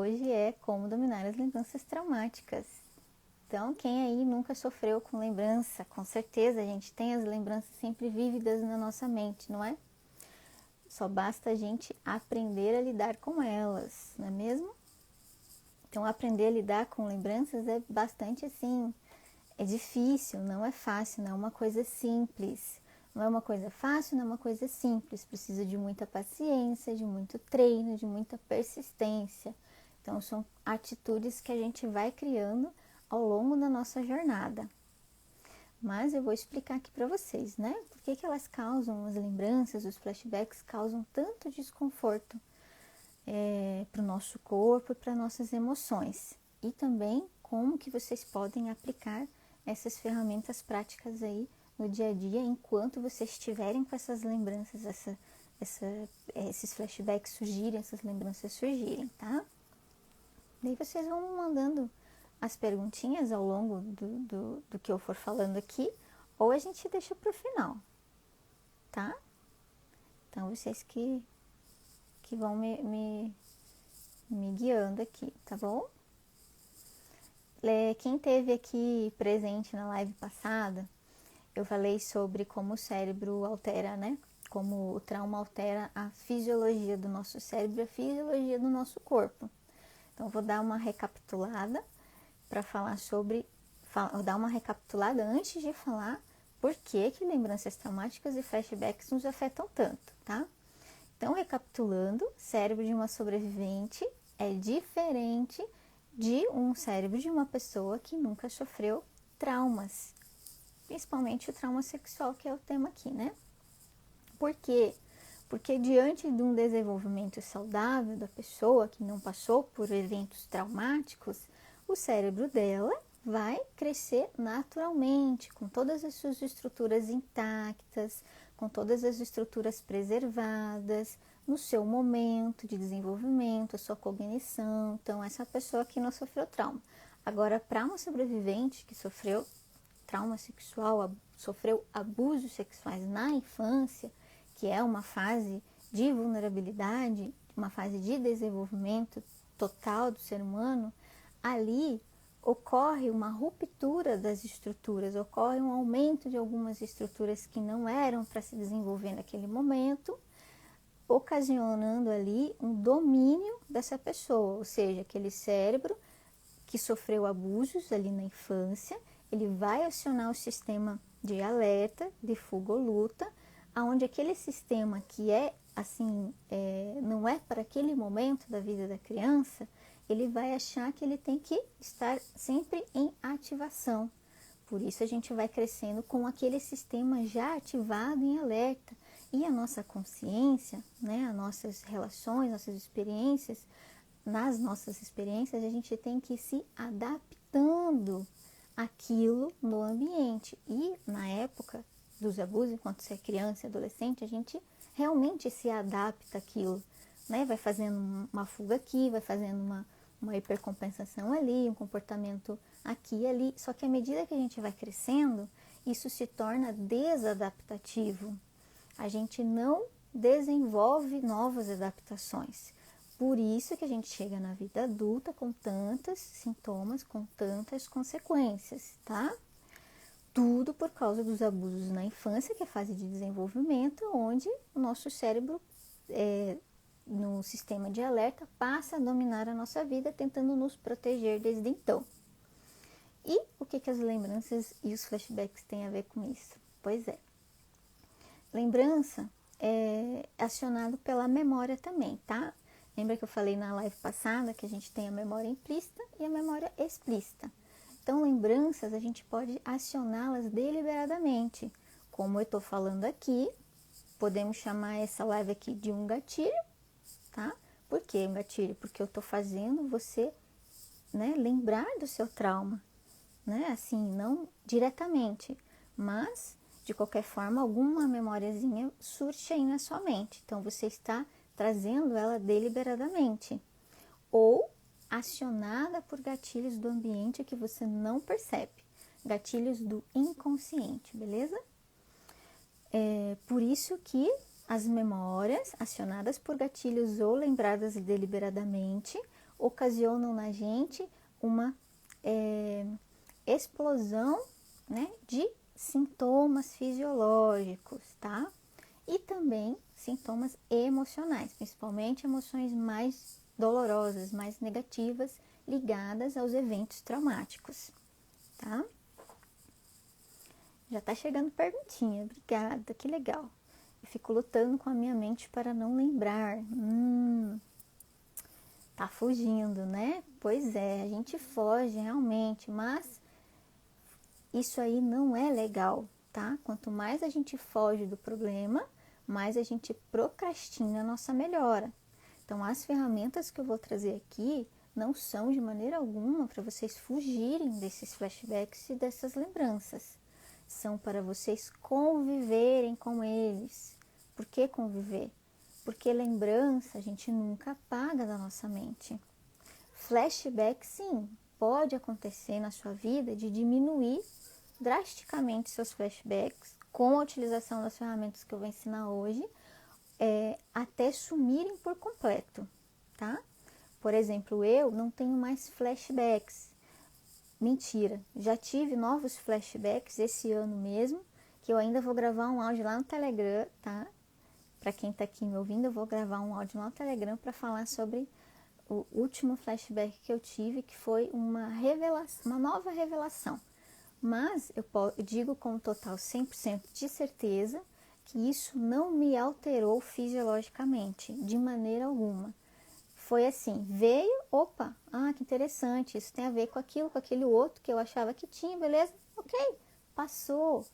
hoje é como dominar as lembranças traumáticas. Então, quem aí nunca sofreu com lembrança? Com certeza a gente tem as lembranças sempre vívidas na nossa mente, não é? Só basta a gente aprender a lidar com elas, não é mesmo? Então, aprender a lidar com lembranças é bastante assim, é difícil, não é fácil, não é uma coisa simples. Não é uma coisa fácil, não é uma coisa simples. Precisa de muita paciência, de muito treino, de muita persistência. Então, são atitudes que a gente vai criando ao longo da nossa jornada. Mas eu vou explicar aqui para vocês, né? Por que elas causam, as lembranças, os flashbacks causam tanto desconforto para o nosso corpo e para nossas emoções. E também como que vocês podem aplicar essas ferramentas práticas aí no dia a dia, enquanto vocês estiverem com essas lembranças, esses flashbacks surgirem, essas lembranças surgirem, tá? Daí vocês vão mandando as perguntinhas ao longo do que eu for falando aqui, ou a gente deixa para o final, tá? Então, vocês que vão me guiando aqui, tá bom? Quem esteve aqui presente na live passada, eu falei sobre como o cérebro altera, né? Como o trauma altera a fisiologia do nosso cérebro e a fisiologia do nosso corpo. Então, vou dar uma recapitulada para falar sobre... Vou dar uma recapitulada antes de falar por que lembranças traumáticas e flashbacks nos afetam tanto, tá? Então, recapitulando, cérebro de uma sobrevivente é diferente de um cérebro de uma pessoa que nunca sofreu traumas, principalmente o trauma sexual, que é o tema aqui, né? Por quê? Porque diante de um desenvolvimento saudável da pessoa que não passou por eventos traumáticos, o cérebro dela vai crescer naturalmente, com todas as suas estruturas intactas, com todas as estruturas preservadas, no seu momento de desenvolvimento, a sua cognição. Então, essa pessoa que não sofreu trauma. Agora, para uma sobrevivente que sofreu trauma sexual, sofreu abusos sexuais na infância, que é uma fase de vulnerabilidade, uma fase de desenvolvimento total do ser humano, ali ocorre uma ruptura das estruturas, ocorre um aumento de algumas estruturas que não eram para se desenvolver naquele momento, ocasionando ali um domínio dessa pessoa, ou seja, aquele cérebro que sofreu abusos ali na infância, ele vai acionar o sistema de alerta, de fuga ou luta, onde aquele sistema que é assim, não é para aquele momento da vida da criança, ele vai achar que ele tem que estar sempre em ativação. Por isso a gente vai crescendo com aquele sistema já ativado em alerta. E a nossa consciência, né, as nossas relações, nossas experiências, nas nossas experiências a gente tem que ir se adaptando àquilo no ambiente. E na época dos abusos, enquanto você é criança e adolescente, a gente realmente se adapta àquilo, né? Vai fazendo uma fuga aqui, vai fazendo uma hipercompensação ali, um comportamento aqui e ali. Só que à medida que a gente vai crescendo, isso se torna desadaptativo. A gente não desenvolve novas adaptações. Por isso que a gente chega na vida adulta com tantos sintomas, com tantas consequências, tá? Tudo por causa dos abusos na infância, que é a fase de desenvolvimento, onde o nosso cérebro, no sistema de alerta, passa a dominar a nossa vida, tentando nos proteger desde então. E o que as lembranças e os flashbacks têm a ver com isso? Pois é, lembrança é acionado pela memória também, tá? Lembra que eu falei na live passada que a gente tem a memória implícita e a memória explícita. Então, lembranças a gente pode acioná-las deliberadamente. Como eu estou falando aqui, podemos chamar essa live aqui de um gatilho, tá? Por que um gatilho? Porque eu estou fazendo você, né, lembrar do seu trauma, né? Assim, não diretamente, mas de qualquer forma, alguma memóriazinha surge aí na sua mente. Então, você está trazendo ela deliberadamente. Ou acionada por gatilhos do ambiente que você não percebe. Gatilhos do inconsciente, beleza? Por isso que as memórias acionadas por gatilhos ou lembradas deliberadamente ocasionam na gente uma explosão, né, de sintomas fisiológicos, tá? E também sintomas emocionais, principalmente emoções mais dolorosas, mais negativas, ligadas aos eventos traumáticos, tá? Já tá chegando perguntinha, obrigada, que legal. Eu fico lutando com a minha mente para não lembrar. Tá fugindo, né? Pois é, a gente foge realmente, mas isso aí não é legal, tá? Quanto mais a gente foge do problema, mais a gente procrastina a nossa melhora. Então, as ferramentas que eu vou trazer aqui não são de maneira alguma para vocês fugirem desses flashbacks e dessas lembranças. São para vocês conviverem com eles. Por que conviver? Porque lembrança a gente nunca apaga da nossa mente. Flashback, sim, pode acontecer na sua vida de diminuir drasticamente seus flashbacks com a utilização das ferramentas que eu vou ensinar hoje, até sumirem por completo, tá? Por exemplo, eu não tenho mais flashbacks. Mentira, já tive novos flashbacks esse ano mesmo, que eu ainda vou gravar um áudio lá no Telegram, tá? Para quem tá aqui me ouvindo, eu vou gravar um áudio lá no Telegram para falar sobre o último flashback que eu tive, que foi uma revelação, uma nova revelação. Mas eu digo com total 100% de certeza que isso não me alterou fisiologicamente, de maneira alguma. Foi assim, veio, opa, que interessante, isso tem a ver com aquilo, com aquele outro que eu achava que tinha, beleza? Ok, passou.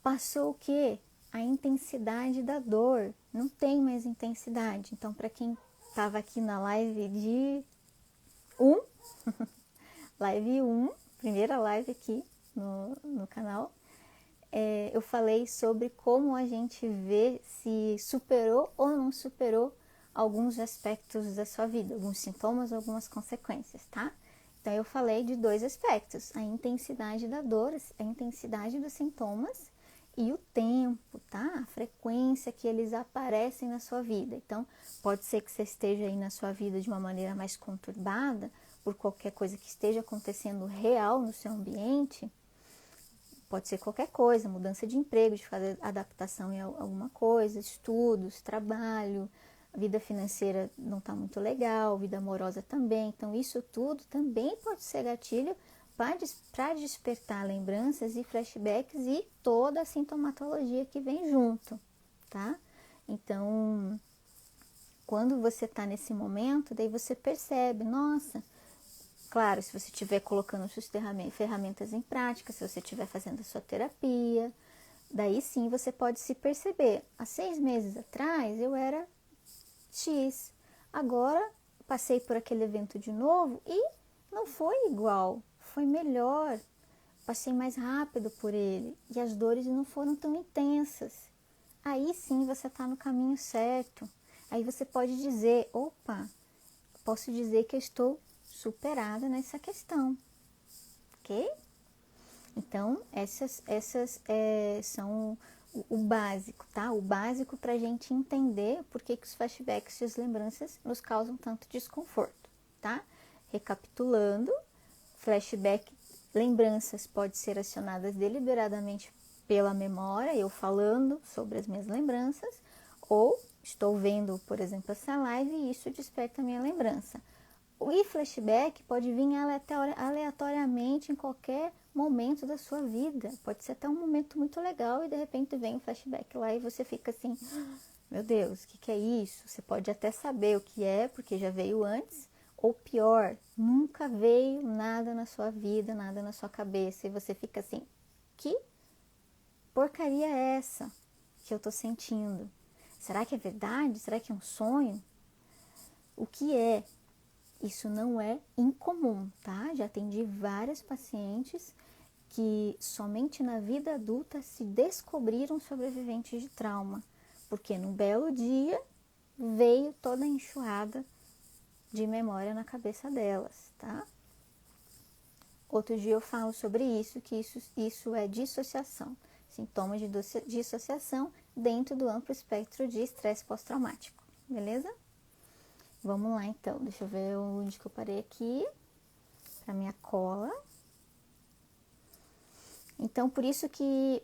Passou o quê? A intensidade da dor, não tem mais intensidade. Então, para quem estava aqui na live de 1, live 1, primeira live aqui no canal, eu falei sobre como a gente vê se superou ou não superou alguns aspectos da sua vida, alguns sintomas, algumas consequências, tá? Então, eu falei de 2 aspectos, a intensidade da dor, a intensidade dos sintomas e o tempo, tá? A frequência que eles aparecem na sua vida. Então, pode ser que você esteja aí na sua vida de uma maneira mais conturbada, por qualquer coisa que esteja acontecendo real no seu ambiente. Pode ser qualquer coisa, mudança de emprego, de fazer adaptação em alguma coisa, estudos, trabalho, a vida financeira não está muito legal, vida amorosa também. Então, isso tudo também pode ser gatilho para despertar lembranças e flashbacks e toda a sintomatologia que vem junto, tá? Então, quando você está nesse momento, daí você percebe, nossa, claro, se você estiver colocando suas ferramentas em prática, se você estiver fazendo a sua terapia, daí sim você pode se perceber. Há 6 meses atrás eu era X, agora passei por aquele evento de novo e não foi igual, foi melhor, passei mais rápido por ele e as dores não foram tão intensas. Aí sim você está no caminho certo. Aí você pode dizer, opa, posso dizer que eu estou superada nessa questão, ok? Então, essas são o básico, tá? O básico para a gente entender por que os flashbacks e as lembranças nos causam tanto desconforto, tá? Recapitulando, flashback, lembranças podem ser acionadas deliberadamente pela memória, eu falando sobre as minhas lembranças, ou estou vendo, por exemplo, essa live e isso desperta a minha lembrança. O flashback pode vir aleatoriamente em qualquer momento da sua vida. Pode ser até um momento muito legal e de repente vem um flashback lá e você fica assim, meu Deus, o que é isso? Você pode até saber o que é, porque já veio antes. Ou pior, nunca veio nada na sua vida, nada na sua cabeça. E você fica assim, que porcaria é essa que eu tô sentindo? Será que é verdade? Será que é um sonho? O que é? Isso não é incomum, tá? Já atendi várias pacientes que somente na vida adulta se descobriram sobreviventes de trauma, porque num belo dia veio toda a enxurrada de memória na cabeça delas, tá? Outro dia eu falo sobre isso, que isso é dissociação, sintomas de dissociação dentro do amplo espectro de estresse pós-traumático, beleza? Vamos lá, então. Deixa eu ver onde que eu parei aqui. Pra minha cola. Então, por isso que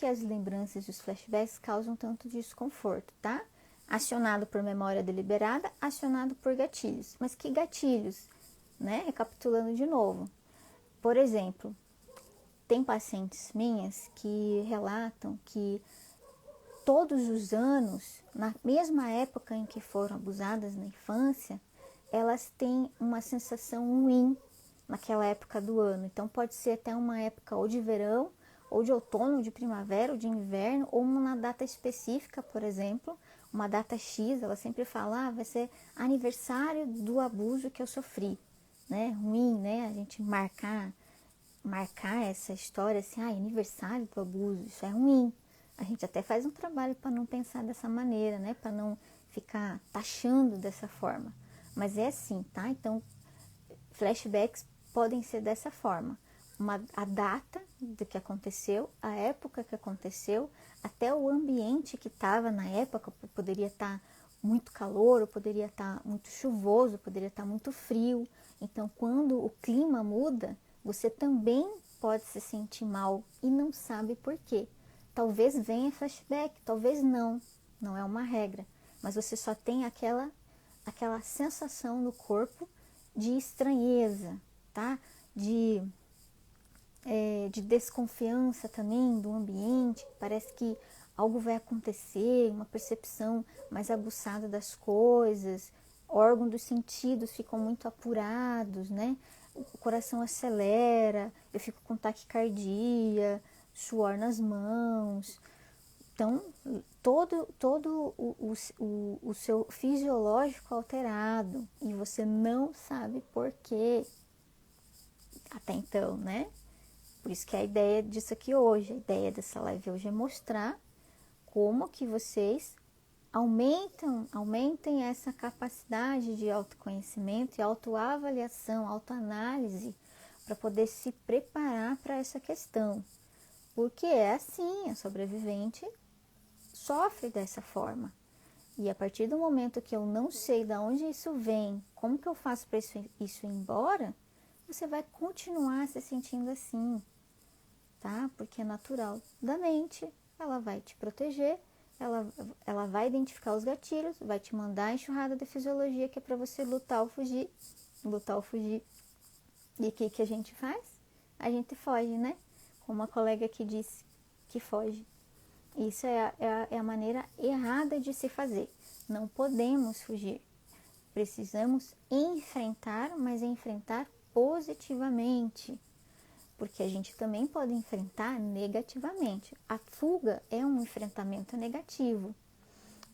as lembranças e os flashbacks causam tanto desconforto, tá? Acionado por memória deliberada, acionado por gatilhos. Mas que gatilhos? Né? Recapitulando de novo. Por exemplo, tem pacientes minhas que relatam que todos os anos, na mesma época em que foram abusadas na infância, elas têm uma sensação ruim naquela época do ano. Então pode ser até uma época ou de verão, ou de outono, ou de primavera, ou de inverno, ou uma data específica, por exemplo, uma data X, ela sempre fala, vai ser aniversário do abuso que eu sofri, né? Ruim, né? A gente marcar essa história assim, aniversário do abuso, isso é ruim. A gente até faz um trabalho para não pensar dessa maneira, né? Para não ficar taxando dessa forma. Mas é assim, tá? Então, flashbacks podem ser dessa forma. A data do que aconteceu, a época que aconteceu, até o ambiente que estava na época, poderia estar muito calor, ou poderia estar muito chuvoso, poderia estar muito frio. Então, quando o clima muda, você também pode se sentir mal e não sabe por quê. Talvez venha flashback, talvez não é uma regra, mas você só tem aquela sensação no corpo de estranheza, tá? De desconfiança também do ambiente, parece que algo vai acontecer, uma percepção mais aguçada das coisas, órgãos dos sentidos ficam muito apurados, né? O coração acelera, eu fico com taquicardia, suor nas mãos. Então, todo o seu fisiológico alterado e você não sabe por quê até então, né? Por isso que a ideia disso aqui hoje, a ideia dessa live hoje é mostrar como que vocês aumentem essa capacidade de autoconhecimento e autoavaliação, autoanálise, para poder se preparar para essa questão. Porque é assim, a sobrevivente sofre dessa forma. E a partir do momento que eu não sei de onde isso vem, como que eu faço para isso ir embora, você vai continuar se sentindo assim, tá? Porque é natural da mente, ela vai te proteger, ela vai identificar os gatilhos, vai te mandar a enxurrada da fisiologia que é para você lutar ou fugir. E o que a gente faz? A gente foge, né? Como uma colega que disse que foge. Isso é a maneira errada de se fazer. Não podemos fugir. Precisamos enfrentar, mas enfrentar positivamente. Porque a gente também pode enfrentar negativamente. A fuga é um enfrentamento negativo.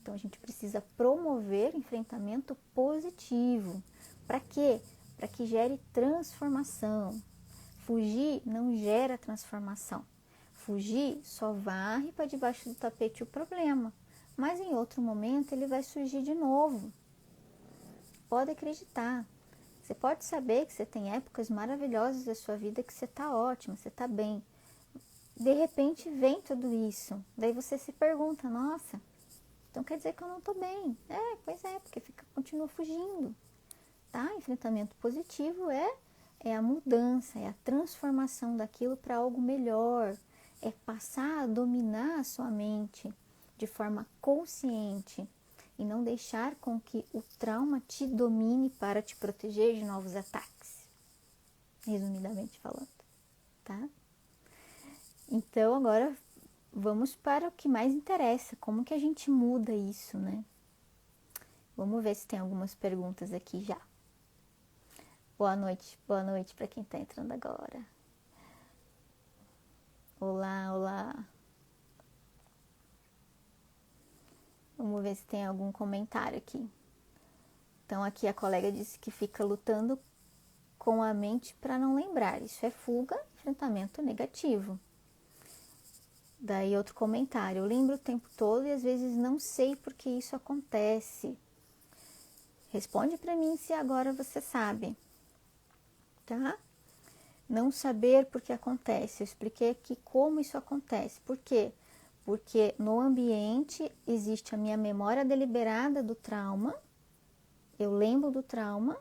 Então a gente precisa promover enfrentamento positivo. Para quê? Para que gere transformação. Fugir não gera transformação. Fugir só varre para debaixo do tapete o problema, mas em outro momento ele vai surgir de novo. Pode acreditar. Você pode saber que você tem épocas maravilhosas da sua vida que você está ótima, você está bem. De repente vem tudo isso. Daí você se pergunta, nossa, então quer dizer que eu não estou bem. Pois é, porque continua fugindo. Tá? Enfrentamento positivo é a mudança, é a transformação daquilo para algo melhor. É passar a dominar a sua mente de forma consciente e não deixar com que o trauma te domine para te proteger de novos ataques, resumidamente falando, tá? Então, agora vamos para o que mais interessa, como que a gente muda isso, né? Vamos ver se tem algumas perguntas aqui já. Boa noite para quem está entrando agora. Olá, olá. Vamos ver se tem algum comentário aqui. Então, aqui a colega disse que fica lutando com a mente para não lembrar. Isso é fuga, enfrentamento negativo. Daí outro comentário. Eu lembro o tempo todo e às vezes não sei por que isso acontece. Responde para mim se agora você sabe. Tá? Não saber por que acontece. Eu expliquei aqui como isso acontece. Por quê? Porque no ambiente existe a minha memória deliberada do trauma, eu lembro do trauma,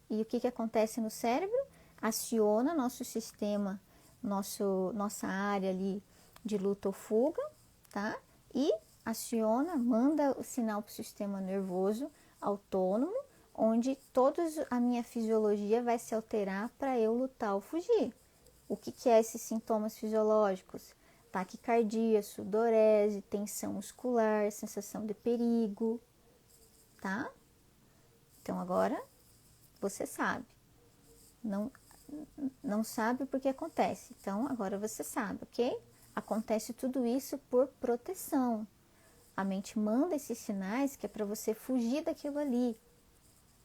e o que acontece no cérebro? Aciona nosso sistema, nossa área ali de luta ou fuga, tá? E aciona, manda o sinal para o sistema nervoso autônomo, onde toda a minha fisiologia vai se alterar para eu lutar ou fugir. O que é esses sintomas fisiológicos? Taquicardia, sudorese, tensão muscular, sensação de perigo, tá? Então agora você sabe. Não sabe porque acontece. Então agora você sabe, ok? Acontece tudo isso por proteção. A mente manda esses sinais que é para você fugir daquilo ali.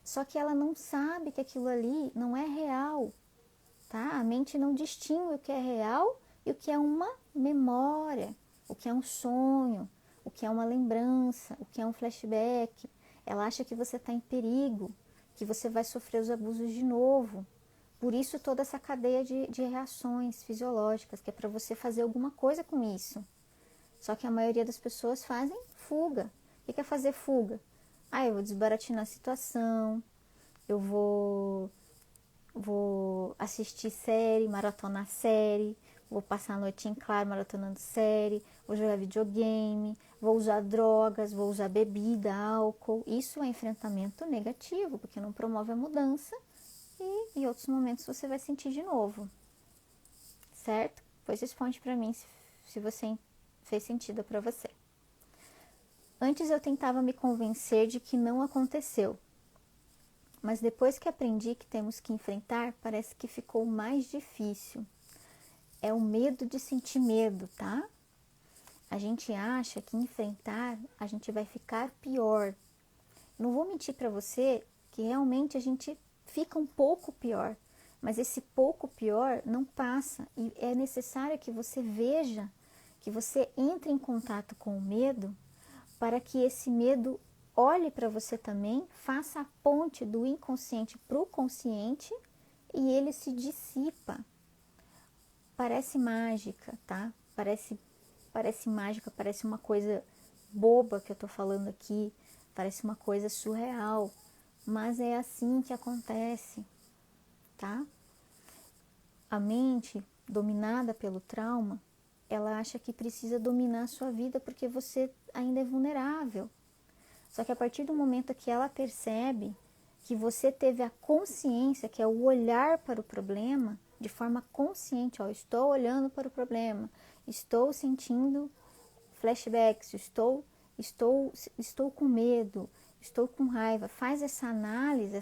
Só que ela não sabe que aquilo ali não é real, tá? A mente não distingue o que é real e o que é uma memória, o que é um sonho, o que é uma lembrança, o que é um flashback. Ela acha que você está em perigo, que você vai sofrer os abusos de novo. Por isso toda essa cadeia de reações fisiológicas, que é para você fazer alguma coisa com isso. Só que a maioria das pessoas fazem fuga. O que é fazer fuga? Eu vou desbaratinar a situação, eu vou assistir série, maratonar série, vou passar a noite em claro maratonando série, vou jogar videogame, vou usar drogas, vou usar bebida, álcool. Isso é enfrentamento negativo, porque não promove a mudança e em outros momentos você vai sentir de novo, certo? Pois responde para mim se você fez sentido para você. Antes eu tentava me convencer de que não aconteceu, mas depois que aprendi que temos que enfrentar, parece que ficou mais difícil. É o medo de sentir medo, tá? A gente acha que enfrentar a gente vai ficar pior. Não vou mentir para você que realmente a gente fica um pouco pior, mas esse pouco pior não passa e é necessário que você veja, que você entre em contato com o medo para que esse medo olhe para você também, faça a ponte do inconsciente para o consciente e ele se dissipa. Parece mágica, tá? Parece mágica, parece uma coisa boba que eu tô falando aqui, parece uma coisa surreal, mas é assim que acontece, tá? A mente dominada pelo trauma, ela acha que precisa dominar a sua vida porque você ainda é vulnerável. Só que a partir do momento que ela percebe que você teve a consciência, que é o olhar para o problema, de forma consciente, estou olhando para o problema, estou sentindo flashbacks, estou com medo, estou com raiva. Faz essa análise,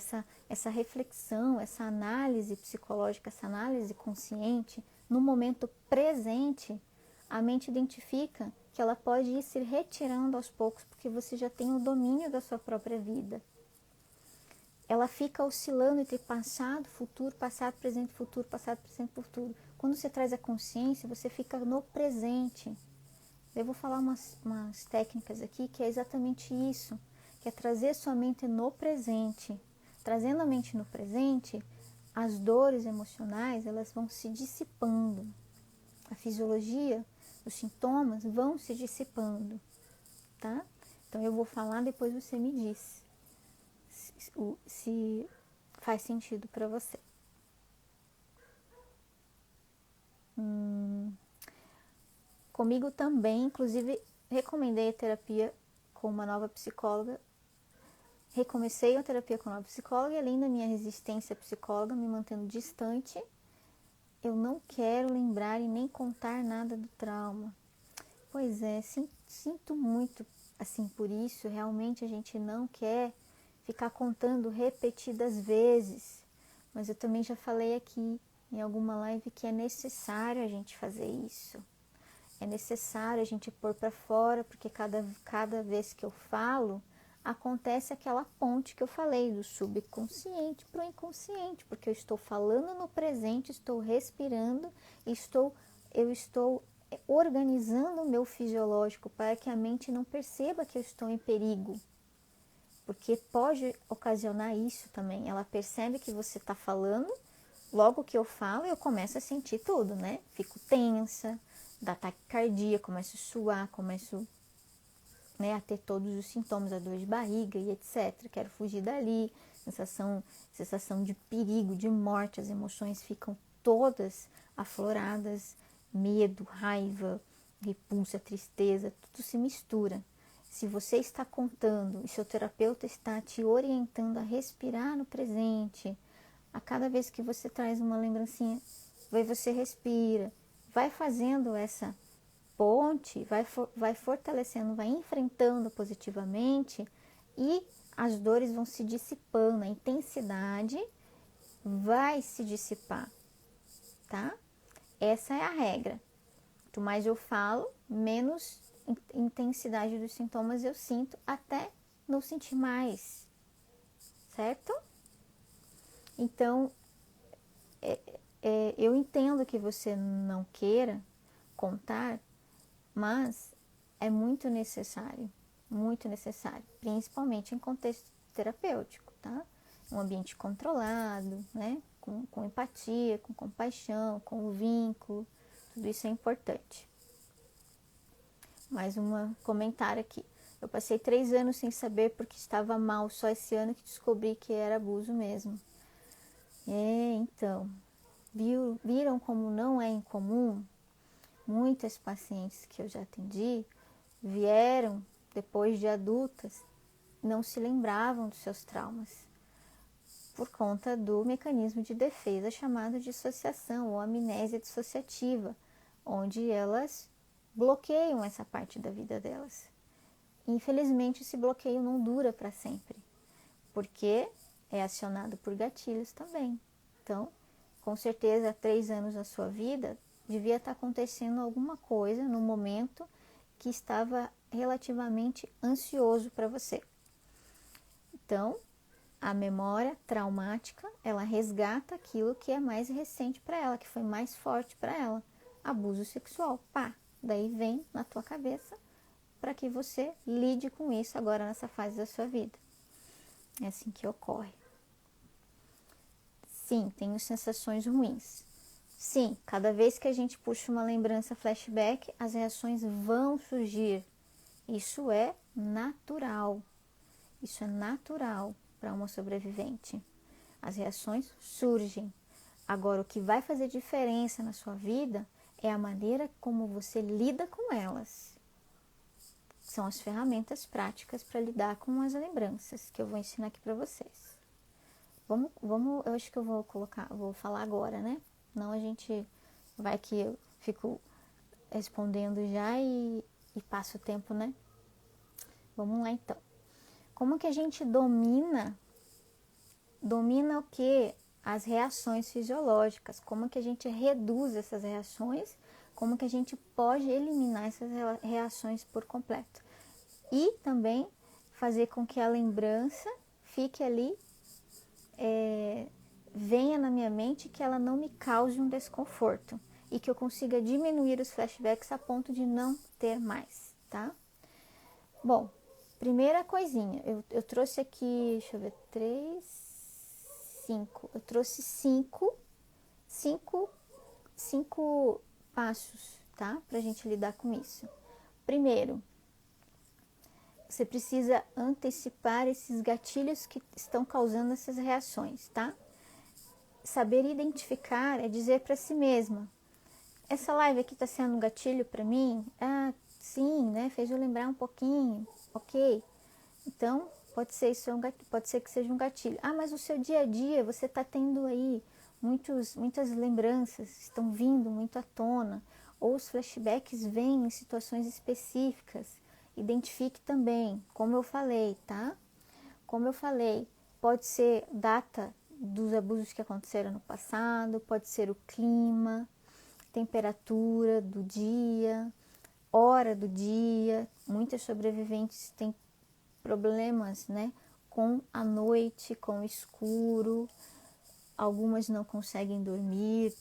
essa reflexão, essa análise psicológica, essa análise consciente no momento presente. A mente identifica que ela pode ir se retirando aos poucos, porque você já tem o domínio da sua própria vida. Ela fica oscilando entre passado, presente, futuro, passado, presente, futuro. Quando você traz a consciência, você fica no presente. Eu vou falar umas técnicas aqui que é exatamente isso, que é trazer sua mente no presente. Trazendo a mente no presente, as dores emocionais, elas vão se dissipando. A fisiologia, os sintomas vão se dissipando, tá? Então eu vou falar, depois você me diz se faz sentido para você. Comigo também, inclusive, recomendei a terapia com uma nova psicóloga. Recomecei a terapia com uma nova psicóloga e além da minha resistência à psicóloga, me mantendo distante, eu não quero lembrar e nem contar nada do trauma. Pois é, sinto muito assim por isso. Realmente a gente não quer ficar contando repetidas vezes. Mas eu também já falei aqui em alguma live que é necessário a gente fazer isso. É necessário a gente pôr para fora, porque cada vez que eu falo, acontece aquela ponte que eu falei, do subconsciente para o inconsciente, porque eu estou falando no presente, estou respirando, eu estou organizando o meu fisiológico para que a mente não perceba que eu estou em perigo, porque pode ocasionar isso também. Ela percebe que você está falando, logo que eu falo, eu começo a sentir tudo, né? Fico tensa, da taquicardia, começo a suar, começo, né, a ter todos os sintomas, a dor de barriga e etc. Quero fugir dali, sensação de perigo, de morte, as emoções ficam todas afloradas, medo, raiva, repulsa, tristeza, tudo se mistura. Se você está contando e seu terapeuta está te orientando a respirar no presente, a cada vez que você traz uma lembrancinha, você respira, vai fazendo essa ponte, vai fortalecendo, vai enfrentando positivamente e as dores vão se dissipando, a intensidade vai se dissipar, tá? Essa é a regra. Quanto mais eu falo, menos intensidade dos sintomas eu sinto, até não sentir mais, certo? Então, eu entendo que você não queira contar, mas é muito necessário, principalmente em contexto terapêutico, tá? Um ambiente controlado, né? Com empatia, com compaixão, com vínculo, tudo isso é importante. Mais um comentário aqui. Eu passei 3 anos sem saber porque estava mal, só esse ano que descobri que era abuso mesmo. Então, viram como não é incomum? Muitas pacientes que eu já atendi vieram depois de adultas, não se lembravam dos seus traumas, por conta do mecanismo de defesa chamado dissociação ou amnésia dissociativa, onde elas bloqueiam essa parte da vida delas. Infelizmente, esse bloqueio não dura para sempre, porque é acionado por gatilhos também. Então, com certeza, há 3 anos da sua vida, devia estar acontecendo alguma coisa no momento que estava relativamente ansioso para você. Então, a memória traumática, ela resgata aquilo que é mais recente para ela, que foi mais forte para ela. Abuso sexual, pá, daí vem na tua cabeça para que você lide com isso agora nessa fase da sua vida. É assim que ocorre. Sim, tenho sensações ruins. Sim, cada vez que a gente puxa uma lembrança flashback, as reações vão surgir. Isso é natural. Isso é natural para uma sobrevivente. As reações surgem. Agora, o que vai fazer diferença na sua vida é a maneira como você lida com elas. São as ferramentas práticas para lidar com as lembranças que eu vou ensinar aqui para vocês. Vamos, eu acho que eu vou falar agora, né? Não, a gente vai que eu fico respondendo já e passo o tempo, né? Vamos lá então. Como que a gente domina o que? As reações fisiológicas. Como que a gente reduz essas reações? Como que a gente pode eliminar essas reações por completo? E também fazer com que a lembrança fique ali, venha na minha mente, que ela não me cause um desconforto e que eu consiga diminuir os flashbacks a ponto de não ter mais, tá? Bom, primeira coisinha, eu trouxe aqui, deixa eu ver, 3, 5, eu trouxe 5 passos, tá? Pra gente lidar com isso. Primeiro, você precisa antecipar esses gatilhos que estão causando essas reações, tá? Saber identificar é dizer para si mesma: essa live aqui está sendo um gatilho para mim? Ah, sim, né? Fez eu lembrar um pouquinho, ok. Então, pode ser que seja um gatilho. Ah, mas no seu dia a dia você está tendo aí muitas lembranças, estão vindo muito à tona, ou os flashbacks vêm em situações específicas. Identifique também, como eu falei, tá? Como eu falei, pode ser data dos abusos que aconteceram no passado, pode ser o clima, temperatura do dia, hora do dia. Muitas sobreviventes têm problemas, né, com a noite, com o escuro. Algumas não conseguem dormir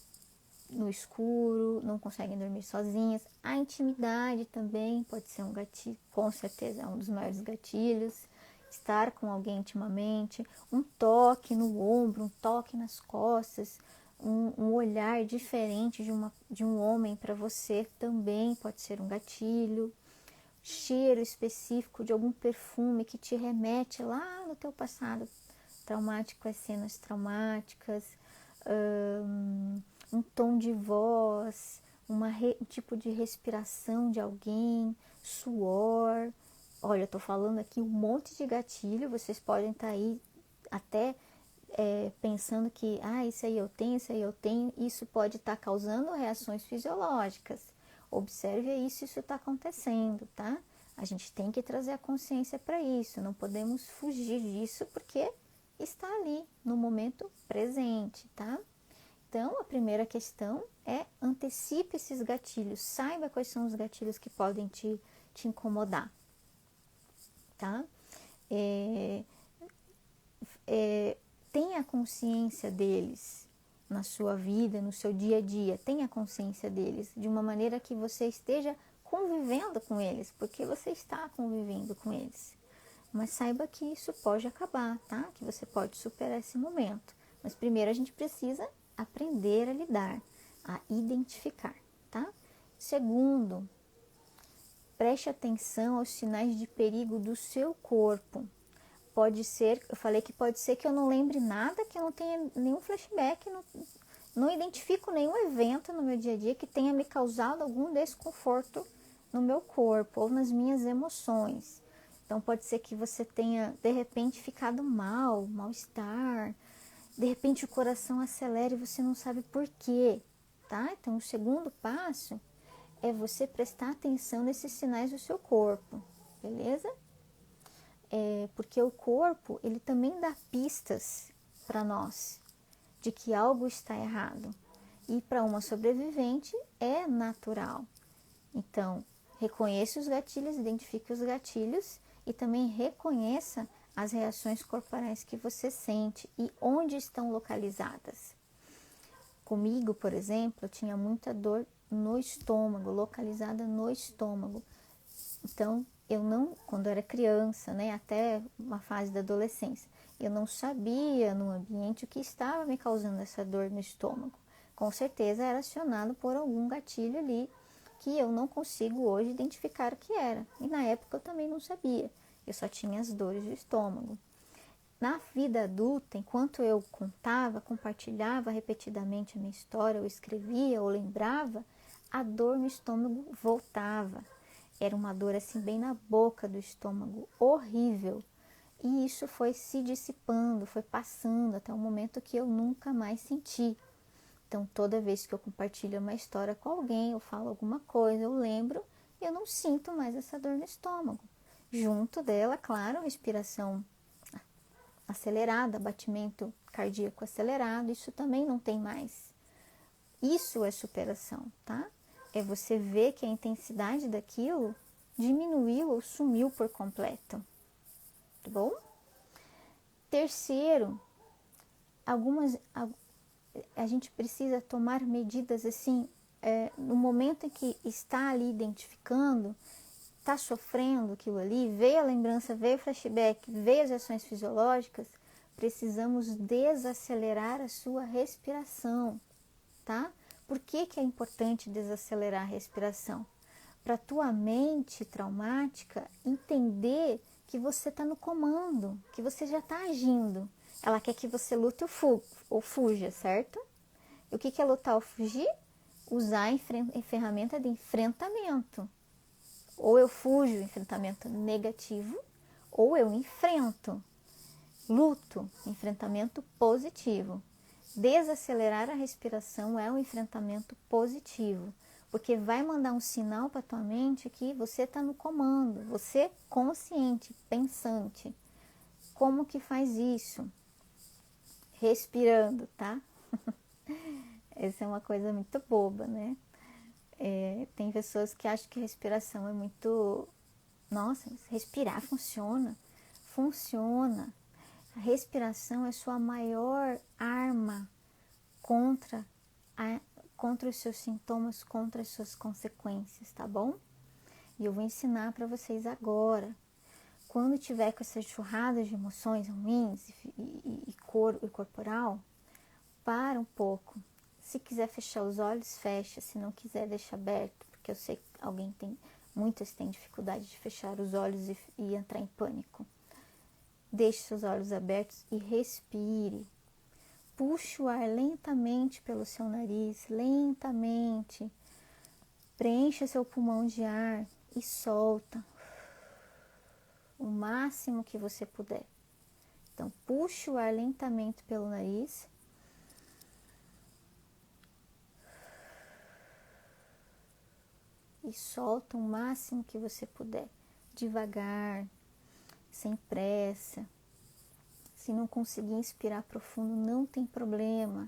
no escuro, não conseguem dormir sozinhas. A intimidade também pode ser um gatilho, com certeza é um dos maiores gatilhos. Estar com alguém intimamente, um toque no ombro, um toque nas costas, um olhar diferente de um homem para você também pode ser um gatilho. Cheiro específico de algum perfume que te remete lá no teu passado traumático, as cenas traumáticas, um tom de voz, um tipo de respiração de alguém, suor. Olha, eu tô falando aqui um monte de gatilho, vocês podem estar aí até pensando que, isso aí eu tenho, isso aí eu tenho, isso pode estar causando reações fisiológicas. Observe aí se isso está acontecendo, tá? A gente tem que trazer a consciência para isso, não podemos fugir disso porque está ali no momento presente, tá? Então, a primeira questão é antecipe esses gatilhos, saiba quais são os gatilhos que podem te incomodar, tá? Tenha consciência deles na sua vida, no seu dia a dia, tenha consciência deles de uma maneira que você esteja convivendo com eles, porque você está convivendo com eles. Mas saiba que isso pode acabar, tá? Que você pode superar esse momento. Mas primeiro a gente precisa aprender a lidar, a identificar, tá? Segundo, preste atenção aos sinais de perigo do seu corpo. Pode ser, eu falei que pode ser que eu não lembre nada, que eu não tenha nenhum flashback, não identifico nenhum evento no meu dia a dia que tenha me causado algum desconforto no meu corpo ou nas minhas emoções. Então pode ser que você tenha de repente ficado mal-estar, de repente o coração acelera e você não sabe por quê, tá? Então o segundo passo é você prestar atenção nesses sinais do seu corpo, beleza? Porque o corpo, ele também dá pistas para nós de que algo está errado. E para uma sobrevivente é natural. Então, reconheça os gatilhos, identifique os gatilhos e também reconheça as reações corporais que você sente e onde estão localizadas. Comigo, por exemplo, eu tinha muita dor no estômago, localizada no estômago. Então, eu não, quando eu era criança, né, até uma fase da adolescência, eu não sabia no ambiente o que estava me causando essa dor no estômago. Com certeza era acionado por algum gatilho ali que eu não consigo hoje identificar o que era. E na época eu também não sabia, eu só tinha as dores do estômago. Na vida adulta, enquanto eu contava, compartilhava repetidamente a minha história, eu escrevia ou lembrava, a dor no estômago voltava. Era uma dor assim bem na boca do estômago, horrível. E isso foi se dissipando, foi passando até o momento que eu nunca mais senti. Então, toda vez que eu compartilho uma história com alguém, eu falo alguma coisa, eu lembro, e eu não sinto mais essa dor no estômago. Junto dela, claro, respiração acelerada, batimento cardíaco acelerado, isso também não tem mais. Isso é superação, tá? É você ver que a intensidade daquilo diminuiu ou sumiu por completo, tá bom? Terceiro, a gente precisa tomar medidas assim, no momento em que está ali identificando, está sofrendo aquilo ali, veio a lembrança, veio o flashback, veio as ações fisiológicas, precisamos desacelerar a sua respiração, tá? Por que é importante desacelerar a respiração? Para a tua mente traumática entender que você está no comando, que você já está agindo. Ela quer que você lute ou fuja, certo? E o que é lutar ou fugir? Usar a ferramenta de enfrentamento. Ou eu fujo, enfrentamento negativo, ou eu enfrento, luto, enfrentamento positivo. Desacelerar a respiração é um enfrentamento positivo, porque vai mandar um sinal para tua mente que você está no comando, você consciente, pensante. Como que faz isso? Respirando, tá? Essa é uma coisa muito boba, né? Tem pessoas que acham que respiração é muito... Nossa, respirar funciona. Funciona. A respiração é sua maior arma contra os seus sintomas, contra as suas consequências, tá bom? E eu vou ensinar para vocês agora. Quando tiver com essas enxurradas de emoções ruins e corporal, para um pouco, Se quiser fechar os olhos, fecha. Se não quiser, deixa aberto, porque eu sei que muitas têm dificuldade de fechar os olhos e entrar em pânico. Deixe seus olhos abertos e respire. Puxe o ar lentamente pelo seu nariz, lentamente. Preencha seu pulmão de ar e solta o máximo que você puder. Então, puxe o ar lentamente pelo nariz. E solta o máximo que você puder. Devagar, sem pressa. Se não conseguir inspirar profundo, não tem problema.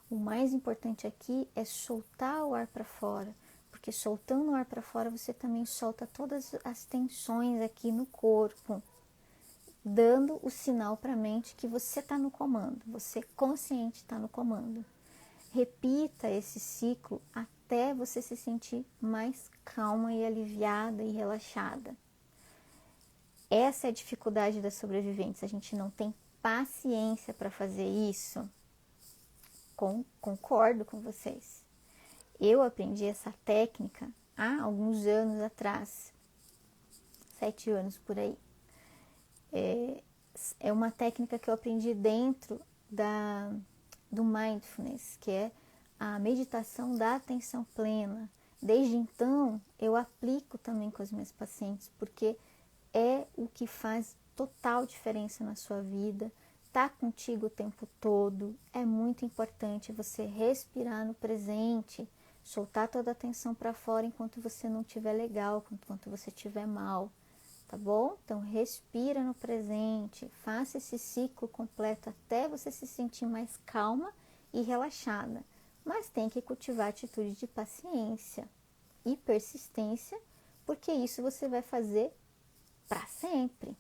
O mais importante aqui é soltar o ar para fora. Porque soltando o ar para fora, você também solta todas as tensões aqui no corpo. Dando o sinal para a mente que você está no comando, você consciente está no comando. Repita esse ciclo até você se sentir mais calma e aliviada e relaxada. Essa é a dificuldade das sobreviventes, a gente não tem paciência para fazer isso. Concordo com vocês. Eu aprendi essa técnica há alguns anos atrás, 7 anos por aí. É uma técnica que eu aprendi dentro do mindfulness, que é a meditação da atenção plena. Desde então, eu aplico também com as minhas pacientes, porque é o que faz total diferença na sua vida. Tá contigo o tempo todo. É muito importante você respirar no presente, soltar toda a tensão para fora enquanto você não estiver legal, enquanto você estiver mal. Tá bom? Então, respira no presente, faça esse ciclo completo até você se sentir mais calma e relaxada. Mas tem que cultivar a atitude de paciência e persistência, porque isso você vai fazer para sempre.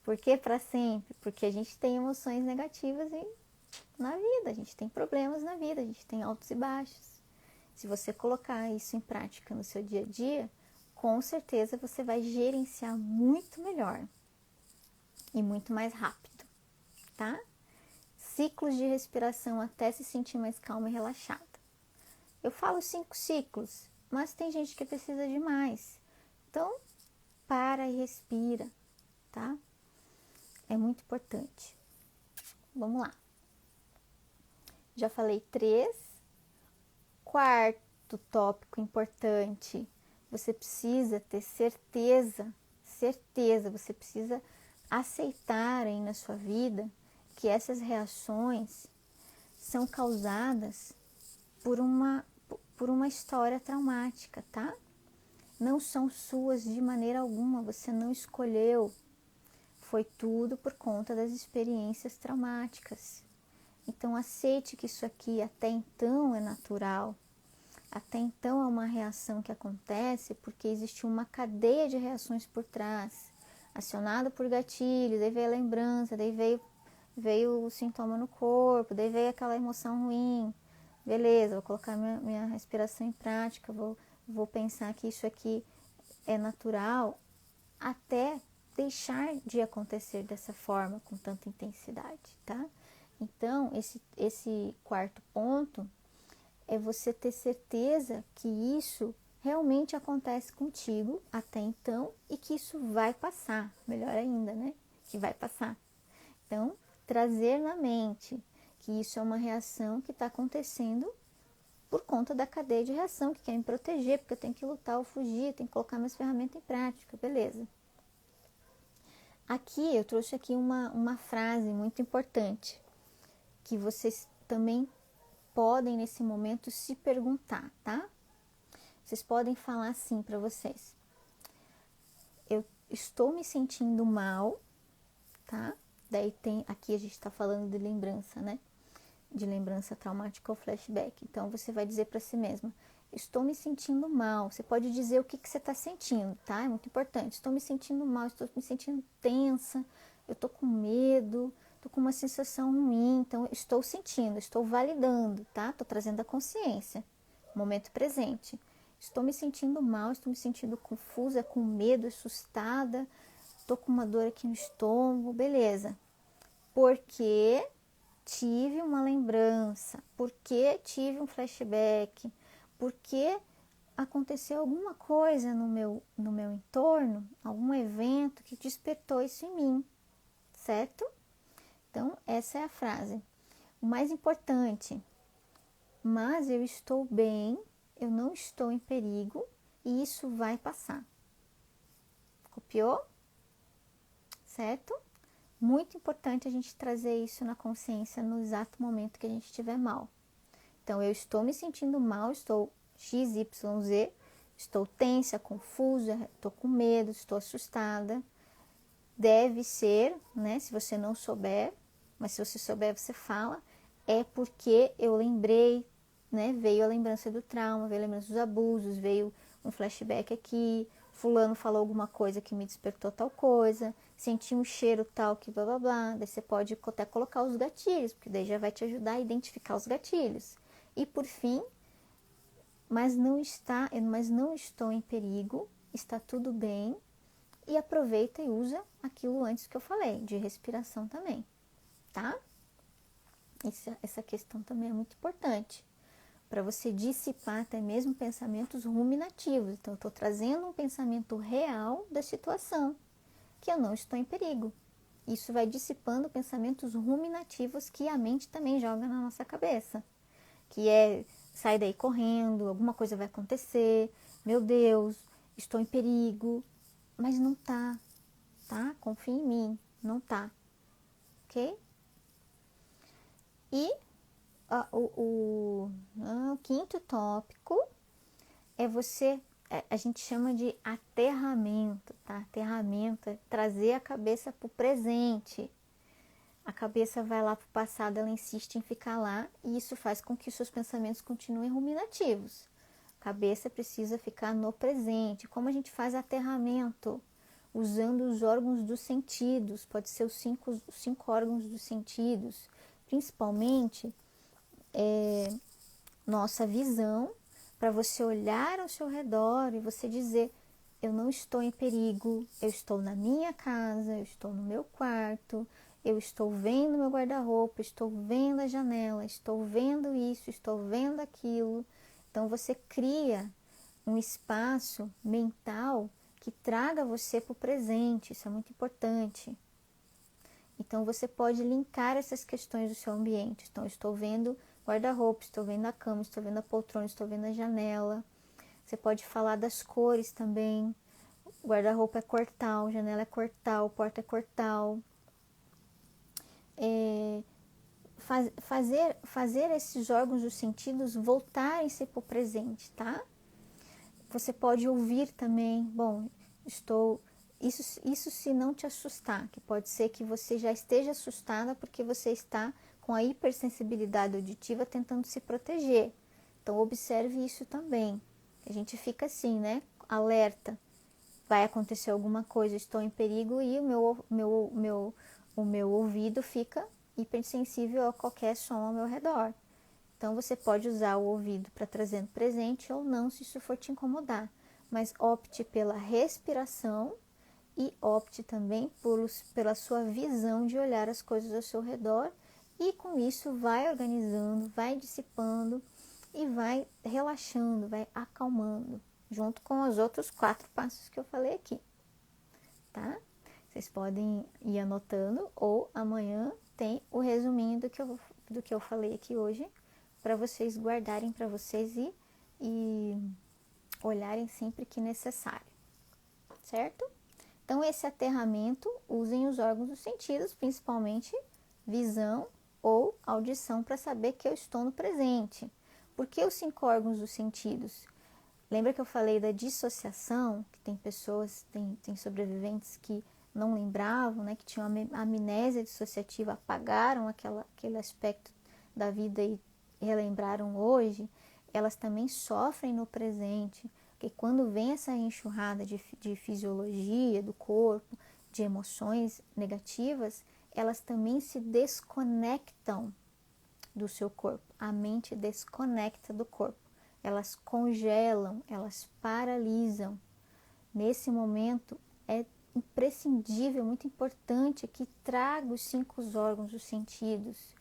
Por que para sempre? Porque a gente tem emoções negativas na vida, a gente tem problemas na vida, a gente tem altos e baixos. Se você colocar isso em prática no seu dia a dia, com certeza você vai gerenciar muito melhor e muito mais rápido, tá? Ciclos de respiração até se sentir mais calma e relaxada. Eu falo 5 ciclos, mas tem gente que precisa de mais. Então, para e respira, tá? É muito importante. Vamos lá. Já falei 3. Quarto tópico importante. Você precisa ter certeza, você precisa aceitar aí na sua vida que essas reações são causadas por uma história traumática, tá? Não são suas de maneira alguma, você não escolheu. Foi tudo por conta das experiências traumáticas. Então, aceite que isso aqui até então é natural. Até então é uma reação que acontece porque existe uma cadeia de reações por trás, acionada por gatilhos, daí veio a lembrança, daí veio o sintoma no corpo, daí veio aquela emoção ruim. Beleza, vou colocar minha respiração em prática, vou pensar que isso aqui é natural, até deixar de acontecer dessa forma, com tanta intensidade, tá? Então, esse quarto ponto é você ter certeza que isso realmente acontece contigo até então e que isso vai passar, melhor ainda, né? Que vai passar. Então, trazer na mente que isso é uma reação que está acontecendo por conta da cadeia de reação, que quer me proteger, porque eu tenho que lutar ou fugir, tenho que colocar minhas ferramentas em prática, beleza. Aqui, eu trouxe aqui uma frase muito importante, que vocês também podem nesse momento se perguntar, tá? Vocês podem falar assim para vocês: eu estou me sentindo mal, tá? Daí aqui a gente está falando de lembrança, né? De lembrança traumática ou flashback. Então você vai dizer para si mesma: estou me sentindo mal. Você pode dizer o que você está sentindo, tá? É muito importante. Estou me sentindo mal, estou me sentindo tensa, eu estou com medo, estou com uma sensação ruim. Então, estou sentindo, estou validando, tá? Estou trazendo a consciência, momento presente. Estou me sentindo mal, estou me sentindo confusa, com medo, assustada, estou com uma dor aqui no estômago, beleza. Porque tive uma lembrança, porque tive um flashback, porque aconteceu alguma coisa no meu entorno, algum evento que despertou isso em mim, certo? Então, essa é a frase. O mais importante, mas eu estou bem, eu não estou em perigo e isso vai passar. Copiou? Certo? Muito importante a gente trazer isso na consciência no exato momento que a gente estiver mal. Então, eu estou me sentindo mal, estou XYZ, estou tensa, confusa, estou com medo, estou assustada. Deve ser, né? Se você não souber, mas se você souber, você fala, é porque eu lembrei, né? Veio a lembrança do trauma, veio a lembrança dos abusos, veio um flashback aqui, fulano falou alguma coisa que me despertou tal coisa, senti um cheiro tal que blá blá blá. Daí você pode até colocar os gatilhos, porque daí já vai te ajudar a identificar os gatilhos. E por fim, mas não estou em perigo, está tudo bem, e aproveita e usa aquilo antes que eu falei, de respiração também, tá? Essa questão também é muito importante, para você dissipar até mesmo pensamentos ruminativos. Então, eu estou trazendo um pensamento real da situação, que eu não estou em perigo. Isso vai dissipando pensamentos ruminativos que a mente também joga na nossa cabeça, que é, sai daí correndo, alguma coisa vai acontecer, meu Deus, estou em perigo, mas não tá, Confia em mim, não tá, ok? E o quinto tópico é a gente chama de aterramento, tá? Aterramento é trazer a cabeça para o presente. A cabeça vai lá para o passado, ela insiste em ficar lá e isso faz com que os seus pensamentos continuem ruminativos. A cabeça precisa ficar no presente. Como a gente faz aterramento? Usando os órgãos dos sentidos, pode ser os cinco órgãos dos sentidos, principalmente nossa visão, para você olhar ao seu redor e você dizer: eu não estou em perigo, eu estou na minha casa, eu estou no meu quarto, eu estou vendo meu guarda-roupa, estou vendo a janela, estou vendo isso, estou vendo aquilo. Então você cria um espaço mental que traga você para o presente, isso é muito importante. Então você pode linkar essas questões do seu ambiente. Então, eu estou vendo guarda-roupa, estou vendo a cama, estou vendo a poltrona, estou vendo a janela. Você pode falar das cores também. Guarda-roupa é cortal, janela é cortal, porta é cortal. Fazer esses órgãos dos sentidos voltarem-se para o presente, tá? Você pode ouvir também, bom, isso se não te assustar, que pode ser que você já esteja assustada porque você está com a hipersensibilidade auditiva tentando se proteger. Então, observe isso também. A gente fica assim, né? Alerta. Vai acontecer alguma coisa, estou em perigo e o meu ouvido fica hipersensível a qualquer som ao meu redor. Então, você pode usar o ouvido para trazer no presente ou não, se isso for te incomodar. Mas opte pela respiração e opte também pela sua visão de olhar as coisas ao seu redor. E com isso, vai organizando, vai dissipando e vai relaxando, vai acalmando, junto com os outros 4 passos que eu falei aqui, tá? Vocês podem ir anotando ou amanhã tem o resuminho do que eu falei aqui hoje, para vocês guardarem para vocês e olharem sempre que necessário, certo? Então, esse aterramento, usem os órgãos dos sentidos, principalmente visão ou audição, para saber que eu estou no presente. Por que os 5 órgãos dos sentidos? Lembra que eu falei da dissociação, que tem pessoas, tem sobreviventes que não lembravam, né, que tinham amnésia dissociativa, apagaram aquele aspecto da vida e relembraram hoje, elas também sofrem no presente, porque quando vem essa enxurrada de fisiologia do corpo, de emoções negativas, elas também se desconectam do seu corpo, a mente desconecta do corpo, elas congelam, elas paralisam. Nesse momento é imprescindível, muito importante que traga os 5 órgãos dos sentidos,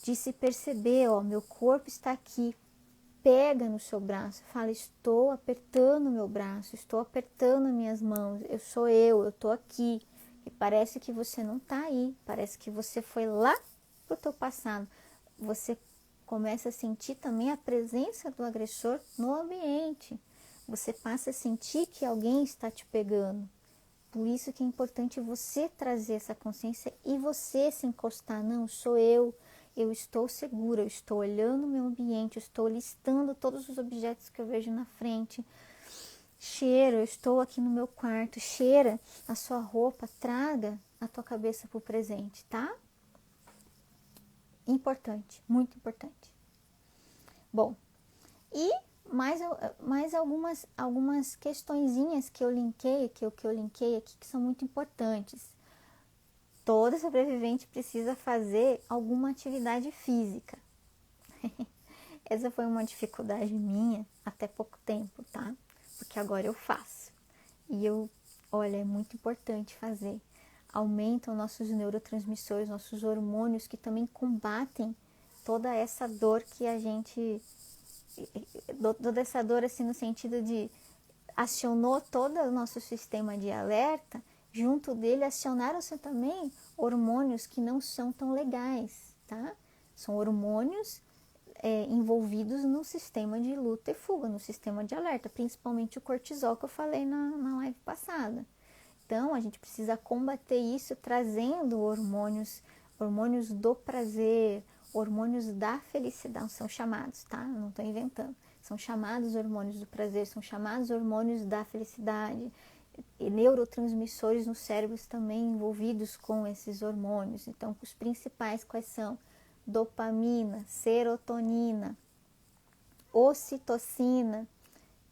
de se perceber, ó, meu corpo está aqui. Pega no seu braço, fala, estou apertando meu braço, estou apertando minhas mãos, eu tô aqui. E parece que você não tá aí, parece que você foi lá pro teu passado. Você começa a sentir também a presença do agressor no ambiente. Você passa a sentir que alguém está te pegando. Por isso que é importante você trazer essa consciência e você se encostar. Não, sou eu estou segura, eu estou olhando o meu ambiente, eu estou listando todos os objetos que eu vejo na frente. Cheiro, eu estou aqui no meu quarto, cheira a sua roupa, traga a tua cabeça para o presente, tá? Importante, muito importante. Bom, e mais algumas questõezinhas que eu linkei, que eu linkei aqui, que são muito importantes. Toda sobrevivente precisa fazer alguma atividade física. Essa foi uma dificuldade minha até pouco tempo, tá? Porque agora eu faço. E olha, é muito importante fazer. Aumentam nossos neurotransmissores, nossos hormônios que também combatem toda essa dor que a gente... Toda essa dor assim no sentido de acionou todo o nosso sistema de alerta, junto dele acionaram-se também hormônios que não são tão legais, tá? São hormônios envolvidos no sistema de luta e fuga, no sistema de alerta, principalmente o cortisol que eu falei na live passada. Então, a gente precisa combater isso trazendo hormônios do prazer, hormônios da felicidade, são chamados, tá? Eu não estou inventando. São chamados hormônios do prazer, são chamados hormônios da felicidade, e neurotransmissores no cérebro também envolvidos com esses hormônios. Então, os principais quais são? Dopamina, serotonina, ocitocina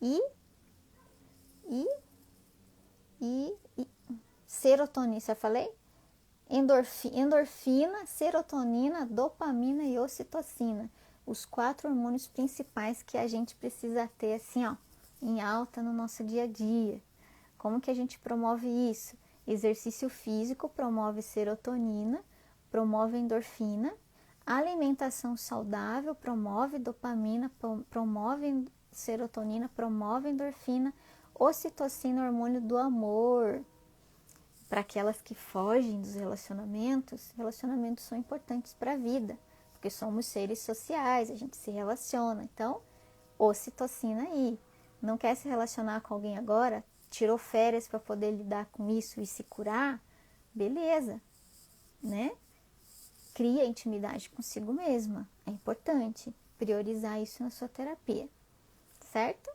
e serotonina, já falei? Endorfina, serotonina, dopamina e ocitocina. Os 4 hormônios principais que a gente precisa ter assim, ó, em alta no nosso dia a dia. Como que a gente promove isso? Exercício físico promove serotonina, promove endorfina. Alimentação saudável promove dopamina, promove serotonina, promove endorfina. Ocitocina, hormônio do amor. Para aquelas que fogem dos relacionamentos são importantes para a vida, porque somos seres sociais, a gente se relaciona. Então, ocitocina aí. Não quer se relacionar com alguém agora? Tirou férias para poder lidar com isso e se curar? Beleza, né? Cria intimidade consigo mesma. É importante priorizar isso na sua terapia, certo?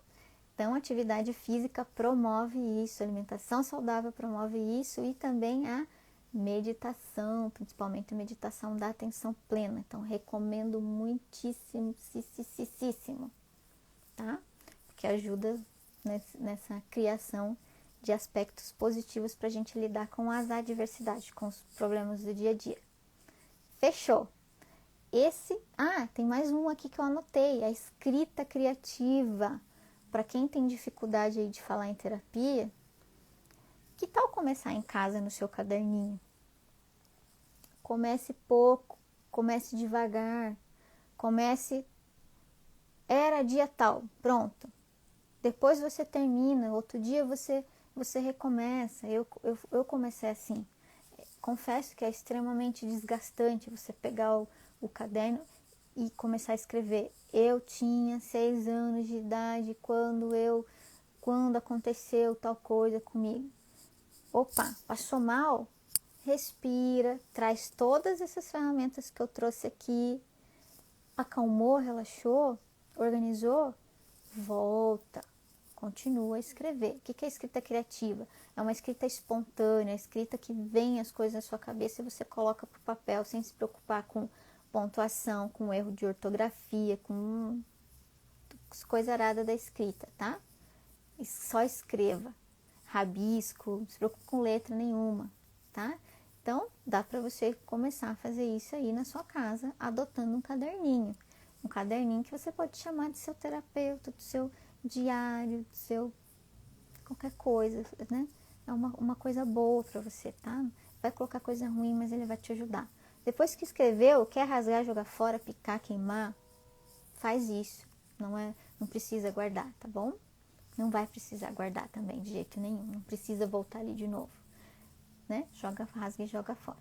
Então, atividade física promove isso, alimentação saudável promove isso e também a meditação, principalmente a meditação da atenção plena. Então, recomendo muitíssimo, tá? Porque ajuda nessa criação de aspectos positivos para a gente lidar com as adversidades, com os problemas do dia a dia. Fechou? Tem mais um aqui que eu anotei, a escrita criativa. Para quem tem dificuldade aí de falar em terapia, que tal começar em casa no seu caderninho? Comece pouco, comece devagar, era dia tal, pronto. Depois você termina, outro dia você recomeça. Eu comecei assim. Confesso que é extremamente desgastante você pegar o caderno e começar a escrever. Eu tinha 6 anos de idade quando aconteceu tal coisa comigo. Opa, passou mal? Respira, traz todas essas ferramentas que eu trouxe aqui, acalmou, relaxou, organizou, volta, continua a escrever. O que é escrita criativa? É uma escrita espontânea, escrita que vem as coisas na sua cabeça e você coloca para o papel sem se preocupar com pontuação, com erro de ortografia, com coisa arada da escrita, tá? E só escreva. Rabisco, não se preocupe com letra nenhuma, tá? Então, dá para você começar a fazer isso aí na sua casa, adotando um caderninho. Um caderninho que você pode chamar de seu terapeuta, do seu diário, do seu... qualquer coisa, né? É uma coisa boa para você, tá? Vai colocar coisa ruim, mas ele vai te ajudar. Depois que escreveu, quer rasgar, jogar fora, picar, queimar, faz isso. Não precisa guardar, tá bom? Não vai precisar guardar também, de jeito nenhum. Não precisa voltar ali de novo, né? Rasga e joga fora.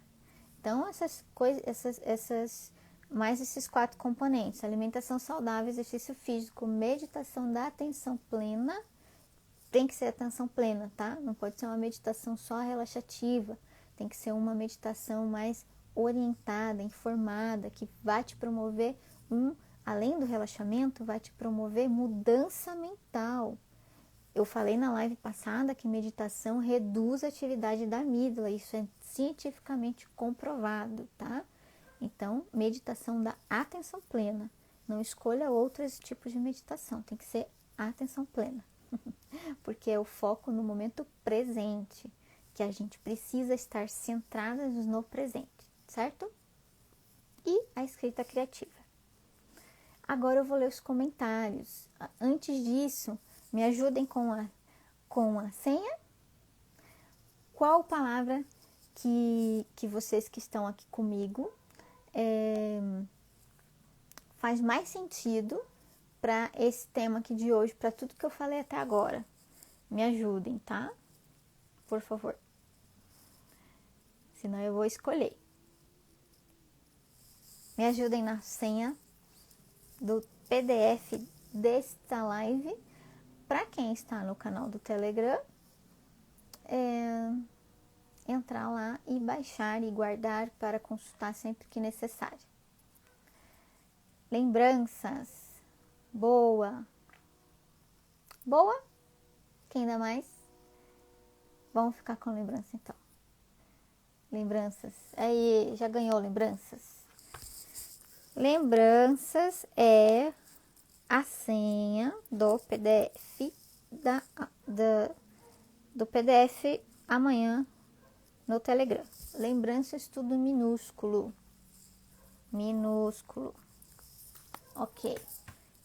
Então, essas coisas, mais esses 4 componentes: alimentação saudável, exercício físico, meditação da atenção plena. Tem que ser atenção plena, tá? Não pode ser uma meditação só relaxativa. Tem que ser uma meditação mais orientada, informada, que vai te promover além do relaxamento, vai te promover mudança mental. Eu falei na live passada que meditação reduz a atividade da amígdala, isso é cientificamente comprovado, tá? Então, meditação da atenção plena. Não escolha outros tipos de meditação, tem que ser atenção plena. Porque é o foco no momento presente, que a gente precisa estar centradas no presente, certo? E a escrita criativa. Agora eu vou ler os comentários. Antes disso, me ajudem com a senha. Qual palavra que vocês que estão aqui comigo faz mais sentido para esse tema aqui de hoje, para tudo que eu falei até agora? Me ajudem, tá? Por favor. Senão eu vou escolher. Me ajudem na senha do PDF desta live. Para quem está no canal do Telegram, entrar lá e baixar e guardar para consultar sempre que necessário. Lembranças. Boa. Boa? Quem dá mais? Vamos ficar com lembrança então. Lembranças. Aí, já ganhou lembranças? Lembranças é a senha do PDF do PDF amanhã no Telegram. Lembranças tudo minúsculo. Minúsculo. Ok.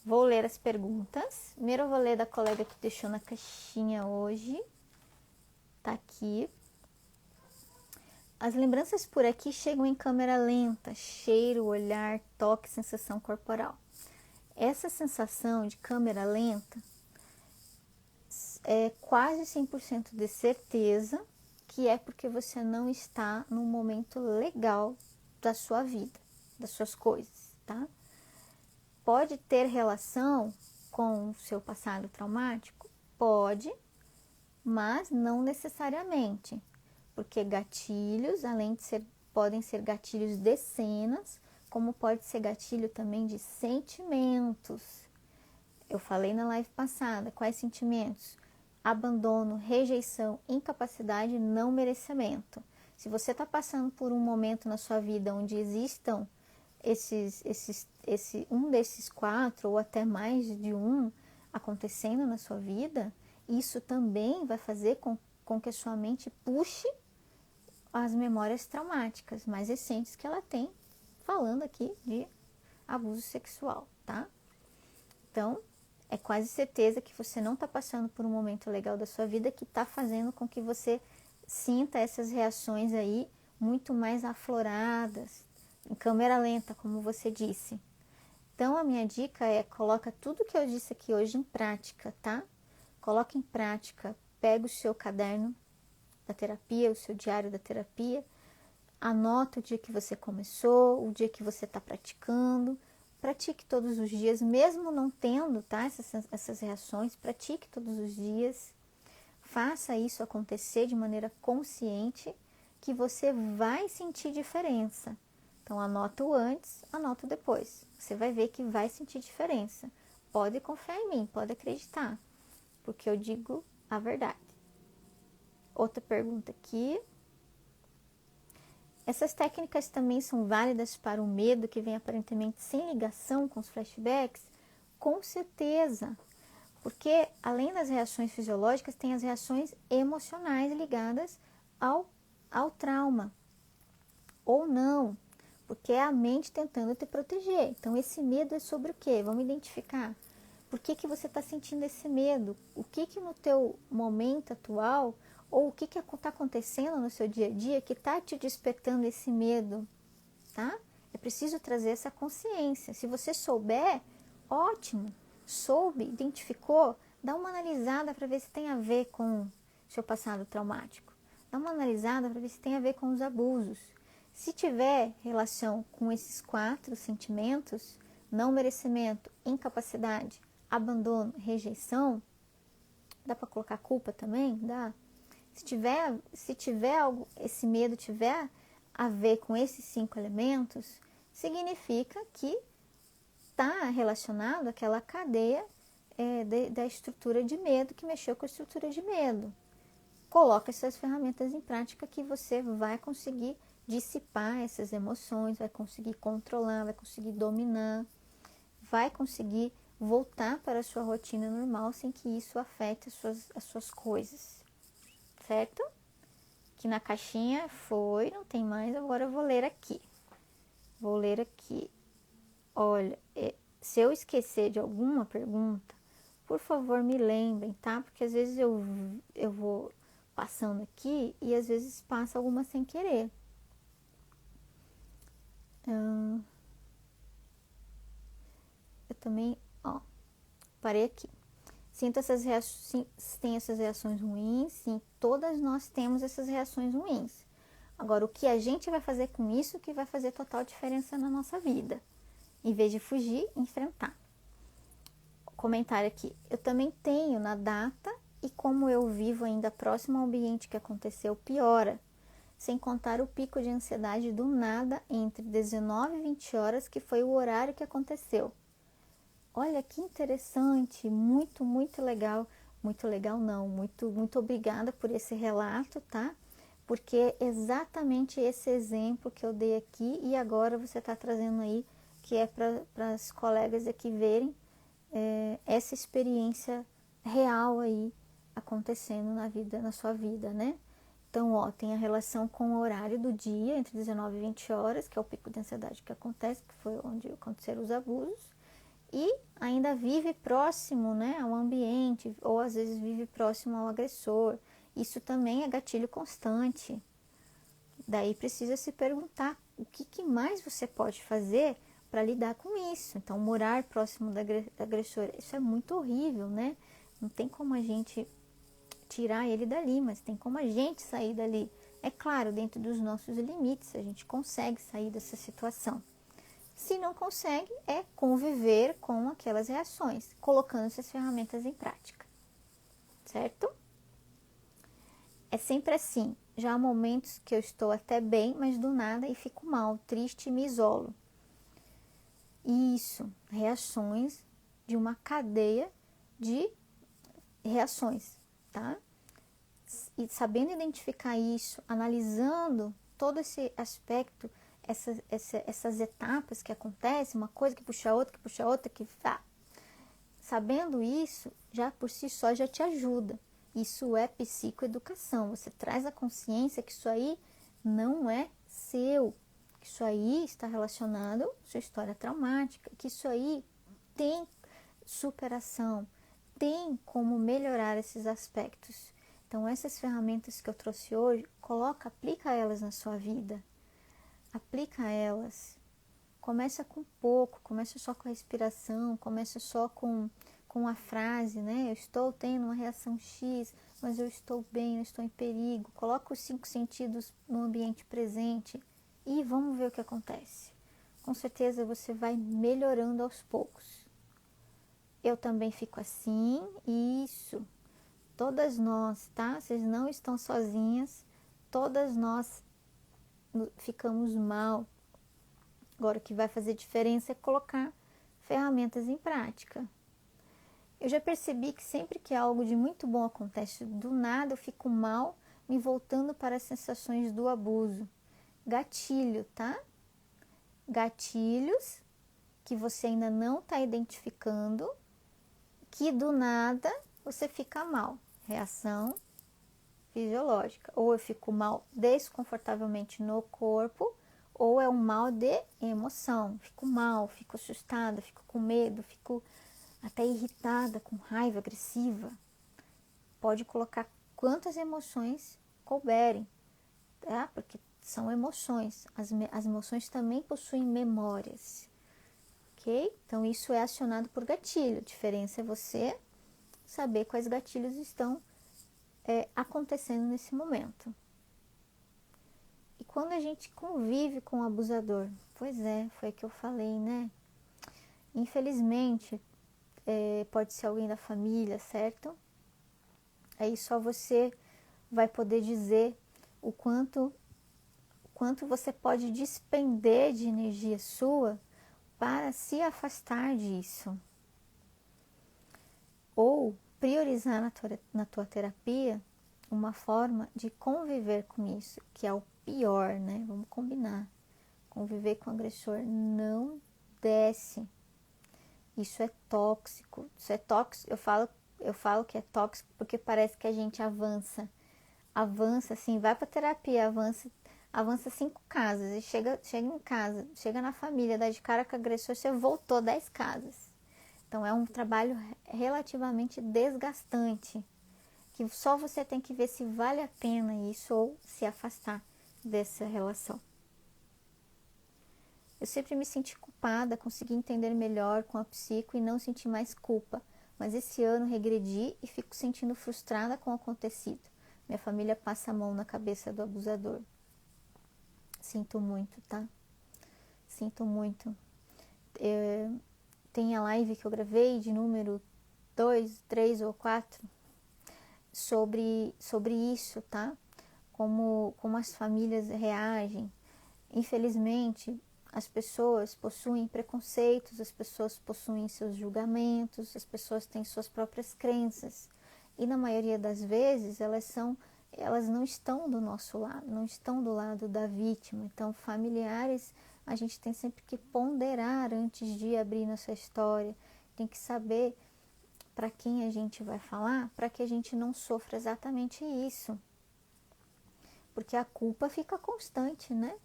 Vou ler as perguntas. Primeiro eu vou ler da colega que deixou na caixinha hoje. Tá aqui. As lembranças por aqui chegam em câmera lenta. Cheiro, olhar, toque, sensação corporal. Essa sensação de câmera lenta é quase 100% de certeza que é porque você não está num momento legal da sua vida, das suas coisas, tá? Pode ter relação com o seu passado traumático? Pode, mas não necessariamente, porque gatilhos, podem ser gatilhos de cenas, como pode ser gatilho também de sentimentos. Eu falei na live passada, quais sentimentos? Abandono, rejeição, incapacidade, não merecimento. Se você está passando por um momento na sua vida onde existam um desses 4 ou até mais de um acontecendo na sua vida, isso também vai fazer com que a sua mente puxe as memórias traumáticas mais recentes que ela tem, falando aqui de abuso sexual, tá? Então, é quase certeza que você não está passando por um momento legal da sua vida que está fazendo com que você sinta essas reações aí muito mais afloradas, em câmera lenta, como você disse. Então, a minha dica é, coloca tudo que eu disse aqui hoje em prática, tá? Coloca em prática, pega o seu caderno da terapia, o seu diário da terapia, anota o dia que você começou, o dia que você está praticando, pratique todos os dias, mesmo não tendo, tá, essas reações, pratique todos os dias, faça isso acontecer de maneira consciente, que você vai sentir diferença. Então, anota o antes, anota o depois. Você vai ver que vai sentir diferença. Pode confiar em mim, pode acreditar, porque eu digo a verdade. Outra pergunta aqui. Essas técnicas também são válidas para o medo que vem aparentemente sem ligação com os flashbacks? Com certeza, porque além das reações fisiológicas, tem as reações emocionais ligadas ao trauma. Ou não, porque é a mente tentando te proteger. Então, esse medo é sobre o quê? Vamos identificar. Por que você está sentindo esse medo? O que no teu momento atual, ou o que está acontecendo no seu dia a dia que está te despertando esse medo? tá? É preciso trazer essa consciência. Se você souber, ótimo. Soube, identificou, dá uma analisada para ver se tem a ver com seu passado traumático. Dá uma analisada para ver se tem a ver com os abusos. Se tiver relação com esses 4 sentimentos, não merecimento, incapacidade, abandono, rejeição, dá para colocar culpa também? Dá. Se tiver algo, esse medo tiver a ver com esses 5 elementos, significa que está relacionado àquela cadeia da estrutura de medo, que mexeu com a estrutura de medo. Coloca essas ferramentas em prática que você vai conseguir dissipar essas emoções, vai conseguir controlar, vai conseguir dominar, vai conseguir voltar para a sua rotina normal sem que isso afete as suas coisas, certo? Que na caixinha foi, não tem mais, agora eu vou ler aqui. Vou ler aqui. Olha, se eu esquecer de alguma pergunta, por favor me lembrem, tá? Porque às vezes eu vou passando aqui e às vezes passa alguma sem querer. Eu também, parei aqui. Sinto essas reações, tem essas reações ruins, sim, todas nós temos essas reações ruins. Agora, o que a gente vai fazer com isso que vai fazer total diferença na nossa vida. Em vez de fugir, enfrentar. Comentário aqui. Eu também tenho na data e como eu vivo ainda próximo ao ambiente que aconteceu, piora. Sem contar o pico de ansiedade do nada entre 19 e 20 horas, que foi o horário que aconteceu. Olha que interessante, muito, muito legal. Muito legal não, muito obrigada por esse relato, tá? Porque é exatamente esse exemplo que eu dei aqui e agora você está trazendo aí, que é para as colegas aqui verem essa experiência real aí acontecendo na sua vida, né? Então, tem a relação com o horário do dia, entre 19 e 20 horas, que é o pico de ansiedade que acontece, que foi onde aconteceram os abusos, e ainda vive próximo, né, ao ambiente, ou às vezes vive próximo ao agressor. Isso também é gatilho constante. Daí precisa se perguntar o que mais você pode fazer para lidar com isso. Então, morar próximo da agressora, isso é muito horrível, né? Não tem como a gente tirar ele dali, mas tem como a gente sair dali. É claro, dentro dos nossos limites, a gente consegue sair dessa situação. Se não consegue, é conviver com aquelas reações, colocando essas ferramentas em prática, certo? É sempre assim. Já há momentos que eu estou até bem, mas do nada e fico mal, triste e me isolo. Isso, reações de uma cadeia de reações, tá? E sabendo identificar isso, analisando todo esse aspecto, essas etapas que acontecem, uma coisa que puxa outra, que sabendo isso, já por si só já te ajuda. Isso é psicoeducação. Você traz a consciência que isso aí não é seu, que isso aí está relacionado à sua história traumática, que isso aí tem superação, tem como melhorar esses aspectos. Então, essas ferramentas que eu trouxe hoje, aplica elas na sua vida. Aplica elas. Começa com pouco, começa só com a respiração, começa só com a frase, né? Eu estou tendo uma reação X, mas eu estou bem, eu estou em perigo. Coloca os 5 sentidos no ambiente presente e vamos ver o que acontece. Com certeza você vai melhorando aos poucos. Eu também fico assim, isso. Todas nós, tá? Vocês não estão sozinhas, todas nós ficamos mal. Agora, o que vai fazer diferença é colocar ferramentas em prática. Eu já percebi que sempre que algo de muito bom acontece, do nada eu fico mal, me voltando para as sensações do abuso. Gatilho, tá? Gatilhos que você ainda não está identificando, que do nada você fica mal. Reação fisiológica. Ou eu fico mal desconfortavelmente no corpo, ou é um mal de emoção. Fico mal, fico assustada, fico com medo, fico até irritada, com raiva, agressiva. Pode colocar quantas emoções couberem, tá? Porque são emoções. As emoções também possuem memórias, ok? Então, isso é acionado por gatilho. A diferença é você saber quais gatilhos estão acontecendo nesse momento. E quando a gente convive com o abusador, pois é, foi o que eu falei, né? Infelizmente, pode ser alguém da família, certo? Aí só você vai poder dizer o quanto você pode despender de energia sua para se afastar disso. Ou priorizar na tua terapia uma forma de conviver com isso, que é o pior, né? Vamos combinar. Conviver com o agressor não desce. Isso é tóxico. Isso é tóxico. Eu falo que é tóxico porque parece que a gente avança assim, vai para terapia, avança 5 casas e chega em casa, chega na família, dá de cara com o agressor, você voltou 10 casas. Então é um trabalho relativamente desgastante, que só você tem que ver se vale a pena isso ou se afastar dessa relação. Eu sempre me senti culpada, consegui entender melhor com a psico e não senti mais culpa, mas esse ano regredi e fico sentindo frustrada com o acontecido. Minha família passa a mão na cabeça do abusador. Sinto muito, tá? Sinto muito. Tem a live que eu gravei de número 2, 3 ou 4 sobre isso, tá? Como as famílias reagem. Infelizmente, as pessoas possuem preconceitos, as pessoas possuem seus julgamentos, as pessoas têm suas próprias crenças. E na maioria das vezes, elas não estão do nosso lado, não estão do lado da vítima. Então, familiares, a gente tem sempre que ponderar antes de abrir nossa história. Tem que saber para quem a gente vai falar, para que a gente não sofra exatamente isso. Porque a culpa fica constante, né?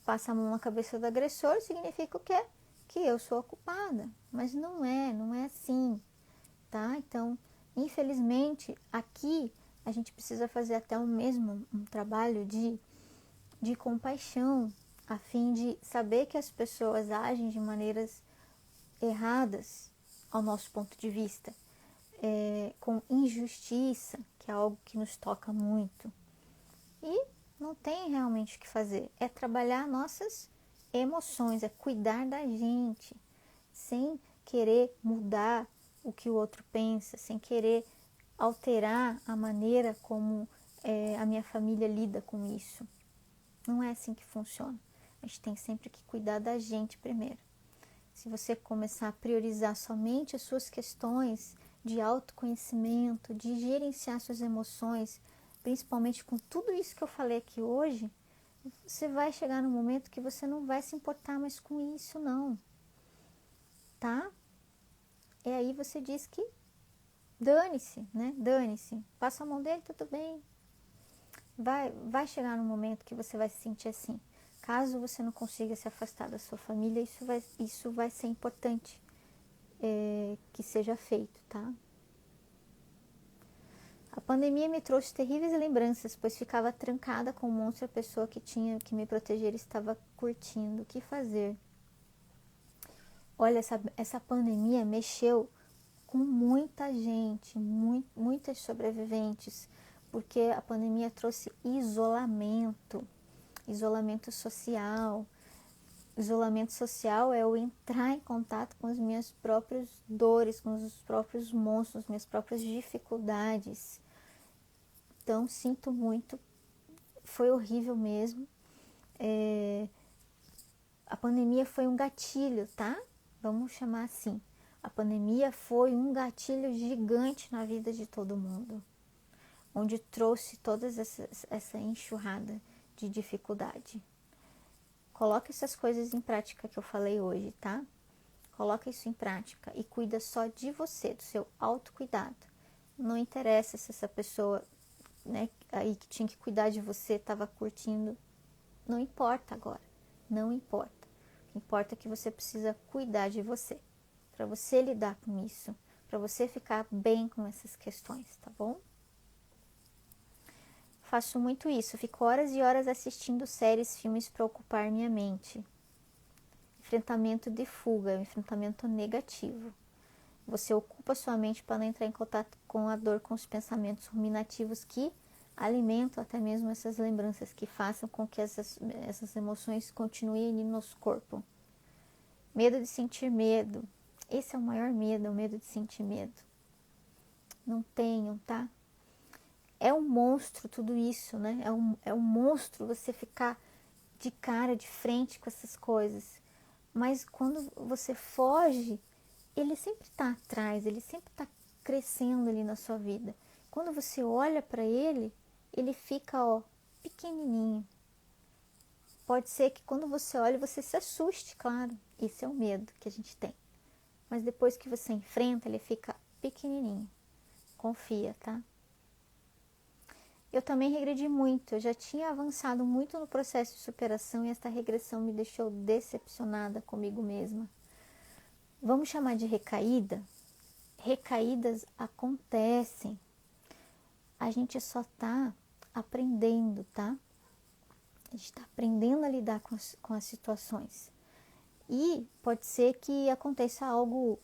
Passa a mão na cabeça do agressor, significa o quê? Que eu sou a culpada. Mas não é assim, tá? Então, infelizmente, aqui a gente precisa fazer até um trabalho de compaixão, a fim de saber que as pessoas agem de maneiras erradas, ao nosso ponto de vista, com injustiça, que é algo que nos toca muito. E não tem realmente o que fazer, é trabalhar nossas emoções, é cuidar da gente, sem querer mudar o que o outro pensa, sem querer alterar a maneira como a minha família lida com isso. Não é assim que funciona. A gente tem sempre que cuidar da gente primeiro. Se você começar a priorizar somente as suas questões de autoconhecimento, de gerenciar suas emoções, principalmente com tudo isso que eu falei aqui hoje, você vai chegar no momento que você não vai se importar mais com isso, não. Tá? E aí você diz que dane-se, né? Dane-se. Passa a mão dele, tudo bem. Vai chegar no momento que você vai se sentir assim. Caso você não consiga se afastar da sua família, isso vai ser importante que seja feito, tá? A pandemia me trouxe terríveis lembranças, pois ficava trancada com um monstro, a pessoa que tinha que me proteger estava curtindo. O que fazer? Olha, essa pandemia mexeu com muita gente, muitas sobreviventes, porque a pandemia trouxe isolamento social. Isolamento social é eu entrar em contato com as minhas próprias dores, com os próprios monstros, minhas próprias dificuldades. Então, sinto muito, foi horrível mesmo. A pandemia foi um gatilho, tá? Vamos chamar assim. A pandemia foi um gatilho gigante na vida de todo mundo, onde trouxe toda essa enxurrada de dificuldade. Coloca essas coisas em prática que eu falei hoje, tá? Coloca isso em prática e cuida só de você, do seu autocuidado. Não interessa se essa pessoa, né, aí que tinha que cuidar de você estava curtindo. Não importa agora. Não importa. O que importa é que você precisa cuidar de você, para você lidar com isso, para você ficar bem com essas questões, tá bom? faço muito isso. Fico horas e horas assistindo séries, filmes para ocupar minha mente. Enfrentamento de fuga, enfrentamento negativo. Você ocupa sua mente para não entrar em contato com a dor, com os pensamentos ruminativos que alimentam até mesmo essas lembranças, que façam com que essas emoções continuem no nosso corpo. Medo de sentir medo. Esse é o maior medo, é o medo de sentir medo. Não tenham, tá? É um monstro tudo isso, né? É um monstro você ficar de cara, de frente com essas coisas. Mas quando você foge, ele sempre está atrás, ele sempre está crescendo ali na sua vida. Quando você olha para ele, ele fica, ó, pequenininho. Pode ser que quando você olha, você se assuste, claro. Esse é o medo que a gente tem. Mas depois que você enfrenta, ele fica pequenininho. Confia, tá? Eu também regredi muito. Eu já tinha avançado muito no processo de superação e esta regressão me deixou decepcionada comigo mesma. Vamos chamar de recaída? Recaídas acontecem. A gente só está aprendendo, tá? A gente está aprendendo a lidar com as situações. E pode ser que aconteça algo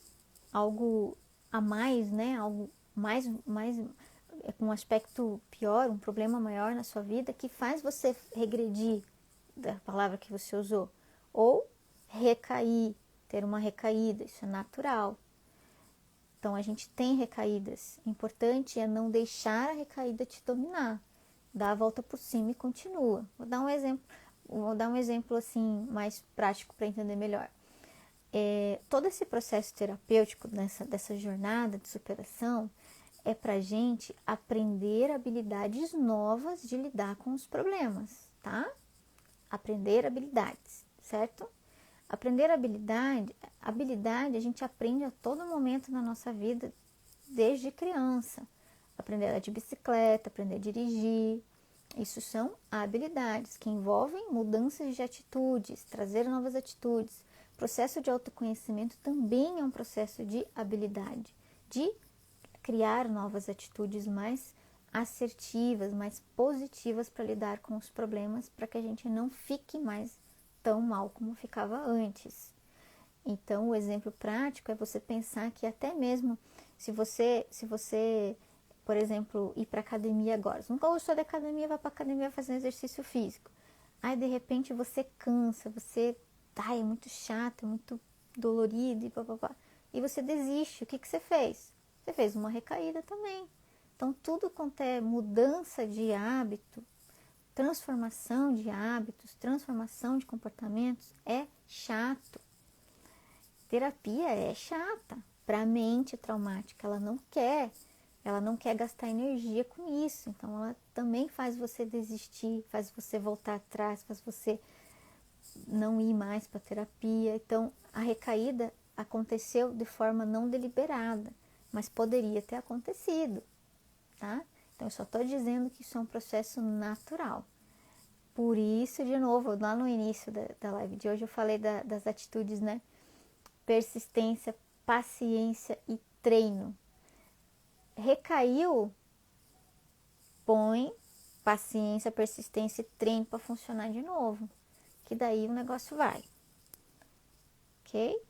a mais, né? Algo mais com um aspecto pior, um problema maior na sua vida, que faz você regredir, da palavra que você usou, ou recair, ter uma recaída, isso é natural. Então, a gente tem recaídas. O importante é não deixar a recaída te dominar. Dá a volta por cima e continua. Vou dar um exemplo assim, mais prático para entender melhor. Todo esse processo terapêutico dessa jornada de superação é para a gente aprender habilidades novas de lidar com os problemas, tá? Aprender habilidades, certo? Aprender habilidade a gente aprende a todo momento na nossa vida, desde criança. Aprender a andar de bicicleta, aprender a dirigir. Isso são habilidades que envolvem mudanças de atitudes, trazer novas atitudes. O processo de autoconhecimento também é um processo de habilidade, de criar novas atitudes mais assertivas, mais positivas para lidar com os problemas, para que a gente não fique mais tão mal como ficava antes. Então, o exemplo prático é você pensar que até mesmo se você, por exemplo, ir para academia agora, você nunca gostou da academia, vai para academia fazer exercício físico. Aí, de repente, você cansa, é muito chato, é muito dolorido e papapá. E você desiste. O que você fez? Você fez uma recaída também. Então, tudo quanto é mudança de hábito, transformação de hábitos, transformação de comportamentos é chato. Terapia é chata para a mente traumática, ela não quer gastar energia com isso. Então ela também faz você desistir, faz você voltar atrás, faz você não ir mais para terapia. Então a recaída aconteceu de forma não deliberada, mas poderia ter acontecido, tá? Então eu só estou dizendo que isso é um processo natural. Por isso, de novo, lá no início da live de hoje eu falei das atitudes, né? Persistência, paciência e treino. Recaiu, põe paciência, persistência e treino para funcionar de novo, que daí o negócio vai. Ok?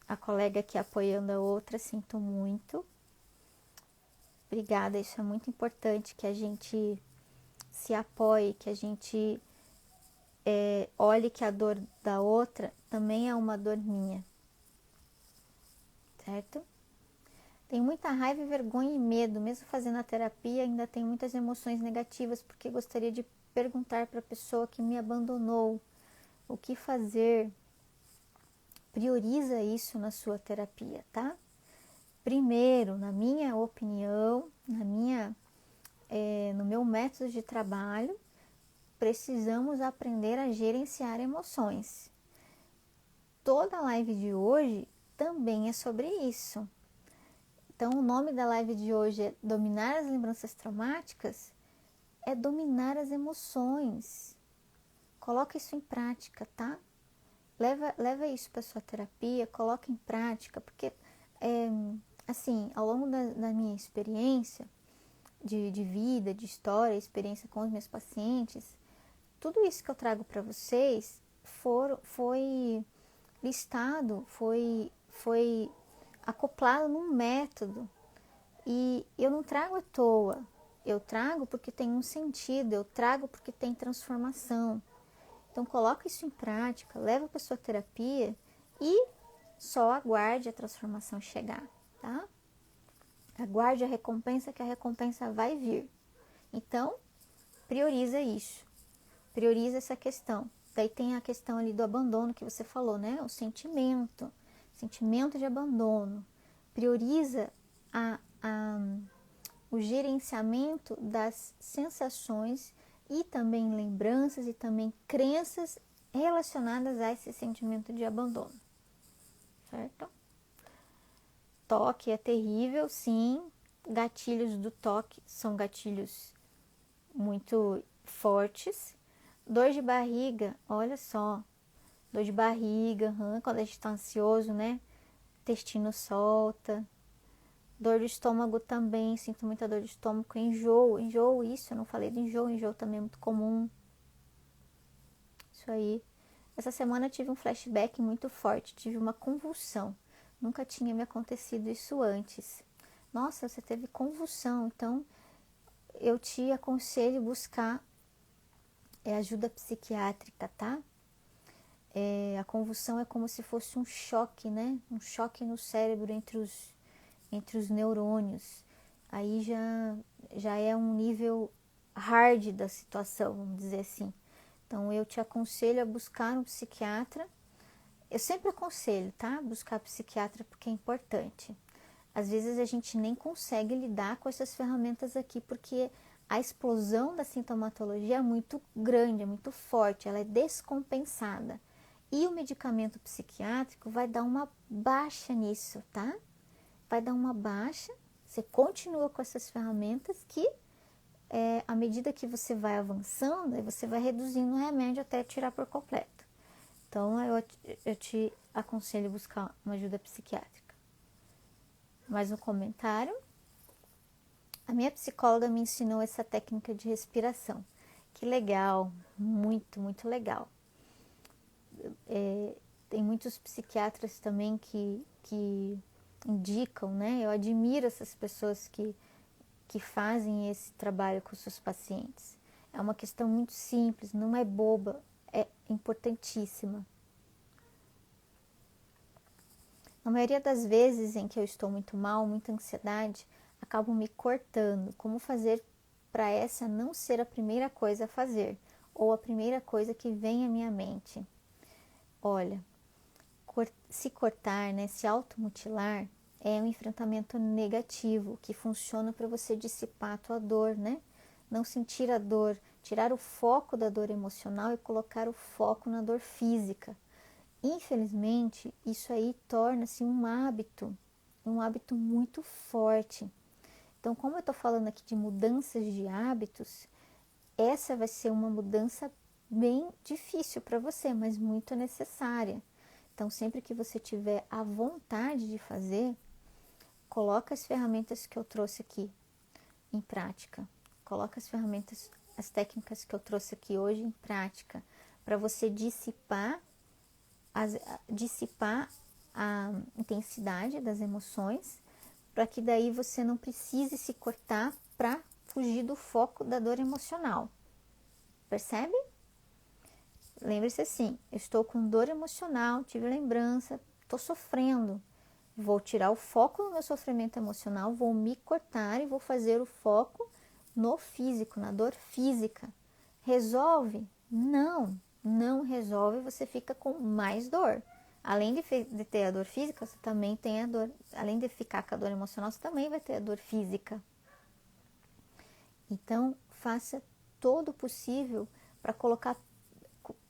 A colega aqui apoiando a outra, sinto muito. Obrigada, isso é muito importante, que a gente se apoie, que a gente olhe que a dor da outra também é uma dor minha, certo? Tenho muita raiva, vergonha e medo, mesmo fazendo a terapia, ainda tenho muitas emoções negativas, porque gostaria de perguntar para a pessoa que me abandonou o que fazer. Prioriza isso na sua terapia, tá? Primeiro, na minha opinião, no meu método de trabalho, precisamos aprender a gerenciar emoções. Toda a live de hoje também é sobre isso. Então, o nome da live de hoje é Dominar as Lembranças Traumáticas, é dominar as emoções. Coloca isso em prática, tá? Leva isso para sua terapia, coloca em prática, porque, assim, ao longo da minha experiência, de vida, de história, experiência com os meus pacientes, tudo isso que eu trago para vocês foi listado, foi acoplado num método. E eu não trago à toa, eu trago porque tem um sentido, eu trago porque tem transformação. Então coloca isso em prática, leva para sua terapia e só aguarde a transformação chegar, tá? Aguarde a recompensa, que a recompensa vai vir. Então, prioriza isso. Prioriza essa questão. Daí tem a questão ali do abandono que você falou, né? O sentimento de abandono. Prioriza o gerenciamento das sensações e também lembranças e também crenças relacionadas a esse sentimento de abandono, certo? Toque é terrível, sim. Gatilhos do toque são gatilhos muito fortes. Dor de barriga, olha só, dor de barriga, quando a gente está ansioso, né? Intestino solta. Dor de estômago também, sinto muita dor de estômago, enjoo, isso, eu não falei do enjoo também é muito comum. Isso aí. Essa semana eu tive um flashback muito forte, tive uma convulsão. Nunca tinha me acontecido isso antes. Nossa, você teve convulsão, então eu te aconselho buscar ajuda psiquiátrica, tá? A convulsão é como se fosse um choque, né? Um choque no cérebro entre os neurônios. Aí já é um nível hard da situação, vamos dizer assim. Então eu te aconselho a buscar um psiquiatra. Eu sempre aconselho, tá? Buscar psiquiatra porque é importante. Às vezes a gente nem consegue lidar com essas ferramentas aqui porque a explosão da sintomatologia é muito grande, é muito forte, ela é descompensada. E o medicamento psiquiátrico vai dar uma baixa nisso, tá? Vai dar uma baixa, você continua com essas ferramentas que, à medida que você vai avançando, aí você vai reduzindo o remédio até tirar por completo. Então, eu te aconselho buscar uma ajuda psiquiátrica. Mais um comentário. A minha psicóloga me ensinou essa técnica de respiração. Que legal, muito, muito legal. Tem muitos psiquiatras também que indicam, né? Eu admiro essas pessoas que fazem esse trabalho com os seus pacientes. É uma questão muito simples, não é boba, é importantíssima. Na maioria das vezes em que eu estou muito mal, muita ansiedade, acabo me cortando. Como fazer para essa não ser a primeira coisa a fazer, ou a primeira coisa que vem à minha mente? Olha, se cortar, né, se automutilar, é um enfrentamento negativo que funciona para você dissipar a tua dor, né? Não sentir a dor, tirar o foco da dor emocional e colocar o foco na dor física. Infelizmente, isso aí torna-se um hábito muito forte. Então, como eu estou falando aqui de mudanças de hábitos, essa vai ser uma mudança bem difícil para você, mas muito necessária. Então, sempre que você tiver a vontade de fazer, coloca as ferramentas que eu trouxe aqui em prática. Coloca as ferramentas, as técnicas que eu trouxe aqui hoje em prática, para você dissipar a intensidade das emoções, para que daí você não precise se cortar para fugir do foco da dor emocional. Percebe? Lembre-se assim, eu estou com dor emocional, tive lembrança, estou sofrendo. Vou tirar o foco do meu sofrimento emocional, vou me cortar e vou fazer o foco no físico, na dor física. Resolve? Não resolve, você fica com mais dor. Além de ter a dor física, você também tem a dor, além de ficar com a dor emocional, você também vai ter a dor física. Então, faça todo o possível para colocar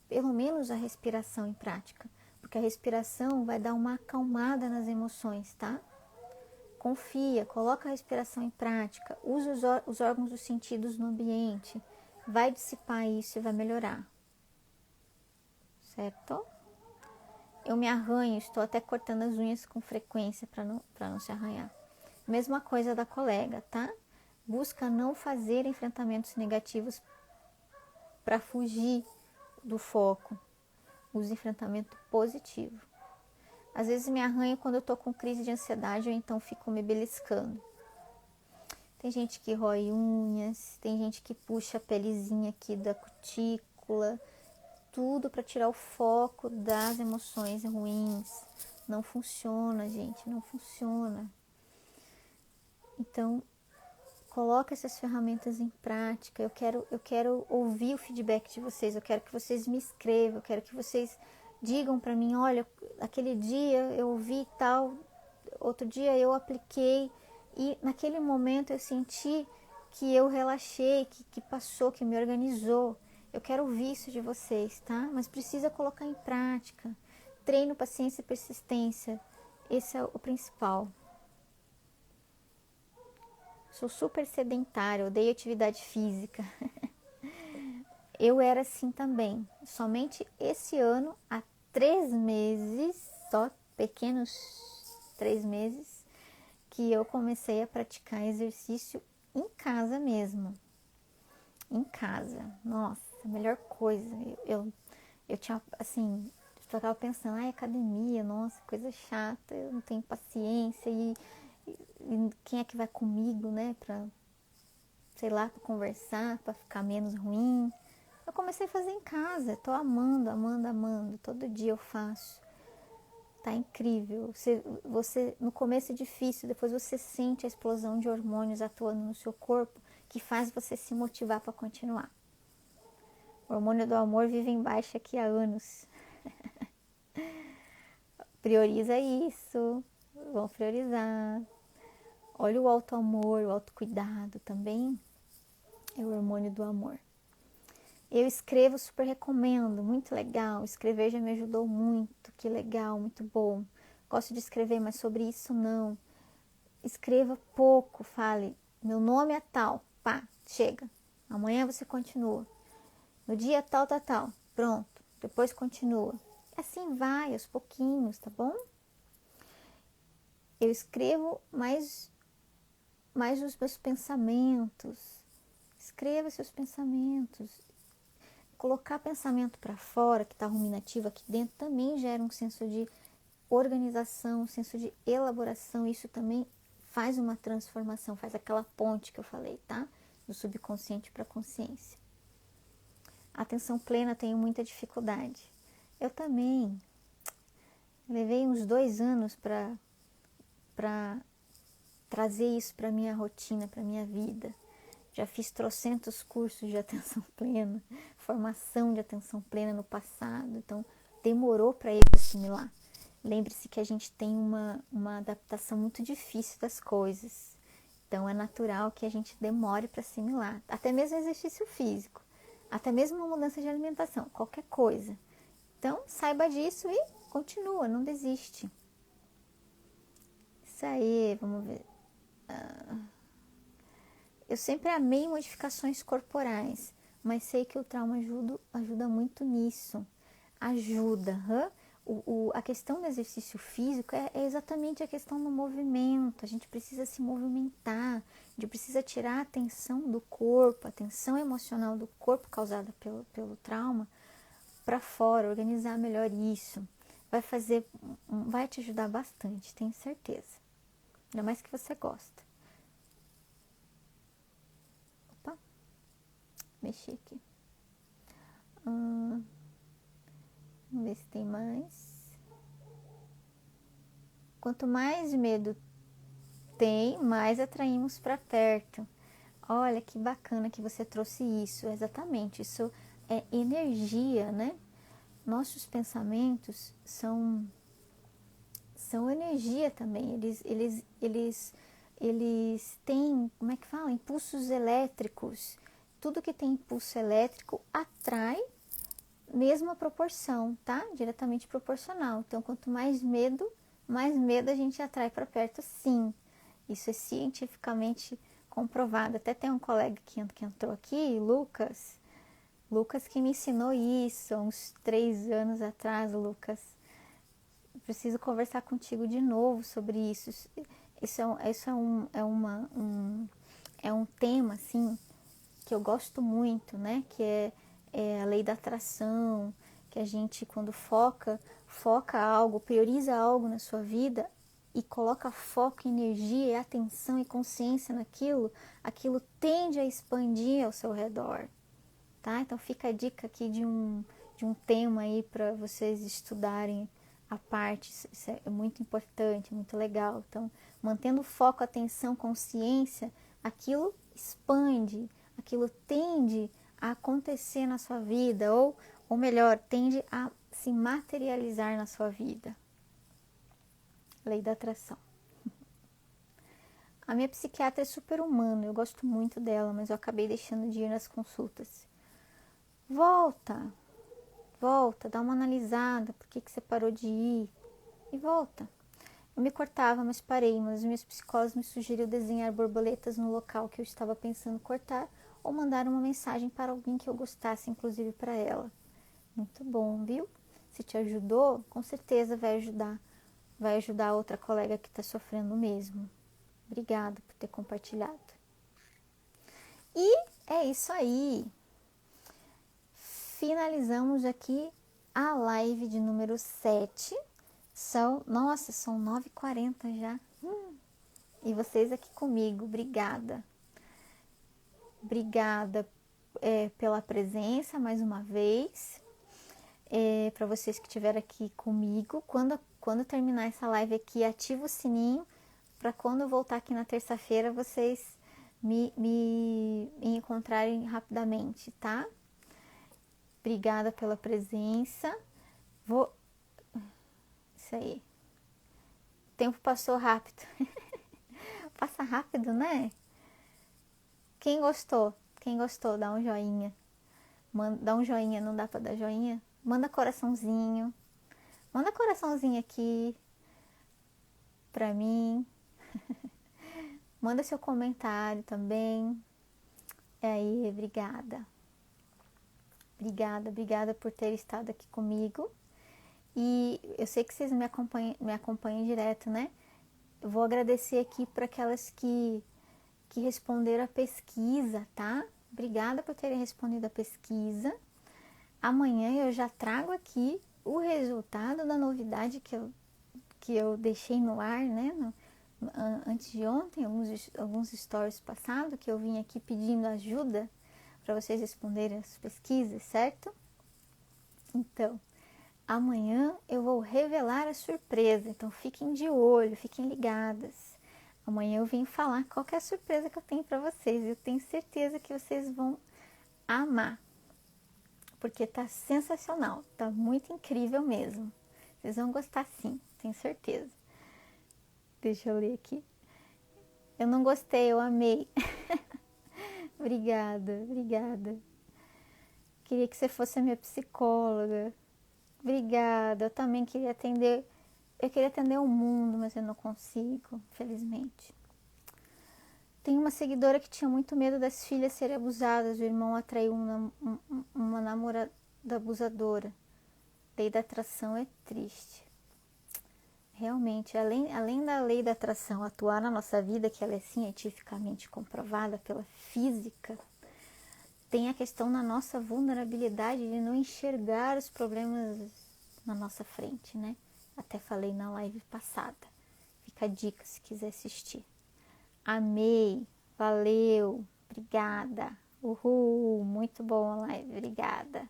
pelo menos a respiração em prática, porque a respiração vai dar uma acalmada nas emoções, tá? Confia, coloca a respiração em prática, usa os órgãos dos sentidos no ambiente, vai dissipar isso e vai melhorar, certo? Eu me arranho, estou até cortando as unhas com frequência para não se arranhar. Mesma coisa da colega, tá? Busca não fazer enfrentamentos negativos para fugir do foco. Use enfrentamento positivo. Às vezes me arranho quando eu tô com crise de ansiedade ou então fico me beliscando. Tem gente que rói unhas, tem gente que puxa a pelezinha aqui da cutícula, tudo para tirar o foco das emoções ruins. Não funciona, gente, não funciona. Então, coloque essas ferramentas em prática. Eu quero ouvir o feedback de vocês, eu quero que vocês me escrevam, eu quero que vocês digam para mim, olha, aquele dia eu ouvi tal, outro dia eu apliquei e naquele momento eu senti que eu relaxei, que passou, que me organizou. Eu quero ouvir isso de vocês, tá? Mas precisa colocar em prática. Treino, paciência e persistência. Esse é o principal. Sou super sedentária, odeio atividade física. Eu era assim também. Somente esse ano, há 3 meses, só pequenos 3 meses, que eu comecei a praticar exercício em casa mesmo. Em casa. Nossa, a melhor coisa. Eu tinha, assim, eu tava pensando, ai, academia, nossa, coisa chata, eu não tenho paciência e quem é que vai comigo, né, pra, sei lá, pra conversar, pra ficar menos ruim. Eu comecei a fazer em casa, tô amando, amando, amando. Todo dia eu faço. Tá incrível. Você no começo é difícil, depois você sente a explosão de hormônios atuando no seu corpo que faz você se motivar para continuar. O hormônio do amor vive em baixa aqui há anos. Prioriza isso. Vamos priorizar. Olha o auto-amor, o autocuidado também é o hormônio do amor. Eu escrevo, super recomendo, muito legal. Escrever já me ajudou muito, que legal, muito bom. Gosto de escrever, mas sobre isso não. Escreva pouco, fale, meu nome é tal, pá, chega. Amanhã você continua. No dia tal, tal, tal, pronto. Depois continua. Assim vai, aos pouquinhos, tá bom? Eu escrevo mais os meus pensamentos. Escreva seus pensamentos. Colocar pensamento para fora, que está ruminativo aqui dentro, também gera um senso de organização, um senso de elaboração. Isso também faz uma transformação, faz aquela ponte que eu falei, tá? Do subconsciente para a consciência. Atenção plena, tenho muita dificuldade. Eu também. Levei uns 2 anos para trazer isso para minha rotina, para minha vida. Já fiz trocentos cursos de atenção plena, formação de atenção plena no passado, então demorou para eu assimilar. Lembre-se que a gente tem uma adaptação muito difícil das coisas, então é natural que a gente demore para assimilar, até mesmo exercício físico, até mesmo uma mudança de alimentação, qualquer coisa. Então saiba disso e continua, não desiste. Isso aí, vamos ver. Eu sempre amei modificações corporais, mas sei que o trauma ajuda muito nisso. Ajuda. A questão do exercício físico é exatamente a questão do movimento. A gente precisa se movimentar, a gente precisa tirar a tensão do corpo, a tensão emocional do corpo causada pelo trauma para fora, organizar melhor isso. Vai te ajudar bastante, tenho certeza. Ainda mais que você gosta. Mexer aqui. Vamos ver se tem mais. Quanto mais medo tem, mais atraímos para perto. Olha que bacana que você trouxe isso. Exatamente, isso é energia, né? Nossos pensamentos são energia também. Eles têm, como é que fala? Impulsos elétricos. Tudo que tem impulso elétrico atrai mesma proporção, tá? Diretamente proporcional. Então, quanto mais medo a gente atrai para perto, sim. Isso é cientificamente comprovado. Até tem um colega que entrou aqui, Lucas que me ensinou isso há uns 3 anos atrás, Lucas. Preciso conversar contigo de novo sobre isso. Isso é um tema, assim, que eu gosto muito, né? Que é a lei da atração, que a gente, quando foca algo, prioriza algo na sua vida e coloca foco, energia, atenção e consciência naquilo, aquilo tende a expandir ao seu redor, tá? Então fica a dica aqui de um tema aí para vocês estudarem a parte, isso é muito importante, muito legal. Então, mantendo foco, atenção, consciência, aquilo expande, aquilo tende a acontecer na sua vida, ou melhor, tende a se materializar na sua vida. Lei da atração. A minha psiquiatra é super humana, eu gosto muito dela, mas eu acabei deixando de ir nas consultas. Volta, dá uma analisada, por que você parou de ir? E volta. Eu me cortava, mas parei, mas os meus psicólogos me sugeriu desenhar borboletas no local que eu estava pensando cortar ou mandar uma mensagem para alguém que eu gostasse, inclusive para ela. Muito bom, viu? Se te ajudou, com certeza vai ajudar a outra colega que está sofrendo mesmo. Obrigada por ter compartilhado. E é isso aí. Finalizamos aqui a live de número 7. São 9h40 já. E vocês aqui comigo, obrigada. Obrigada pela presença mais uma vez. Para vocês que estiveram aqui comigo. Quando terminar essa live aqui, ativa o sininho para quando eu voltar aqui na terça-feira, vocês me encontrarem rapidamente, tá? Obrigada pela presença. Isso aí. O tempo passou rápido. Passa rápido, né? Quem gostou, dá um joinha. Dá um joinha, não dá pra dar joinha? Manda coraçãozinho. Manda coraçãozinho aqui pra mim. Manda seu comentário também. E aí, obrigada. Obrigada por ter estado aqui comigo. E eu sei que vocês me acompanham direto, né? Eu vou agradecer aqui para aquelas que responderam a pesquisa, tá? Obrigada por terem respondido a pesquisa. Amanhã eu já trago aqui o resultado da novidade que eu deixei no ar, né? Antes de ontem, alguns stories passados, que eu vim aqui pedindo ajuda para vocês responderem as pesquisas, certo? Então, amanhã eu vou revelar a surpresa, então fiquem de olho, fiquem ligadas. Amanhã eu vim falar qual que é a surpresa que eu tenho para vocês. Eu tenho certeza que vocês vão amar, porque tá sensacional, tá muito incrível mesmo. Vocês vão gostar sim, tenho certeza. Deixa eu ler aqui. Eu não gostei, eu amei. Obrigada. Queria que você fosse a minha psicóloga. Obrigada, eu também queria atender. Eu queria atender o mundo, mas eu não consigo, infelizmente. Tem uma seguidora que tinha muito medo das filhas serem abusadas. O irmão atraiu uma namorada abusadora. Lei da atração é triste. Realmente, além da lei da atração atuar na nossa vida, que ela é cientificamente comprovada pela física, tem a questão da nossa vulnerabilidade de não enxergar os problemas na nossa frente, né? Até falei na live passada. Fica a dica se quiser assistir. Amei, valeu, obrigada. Uhul, muito bom a live, obrigada.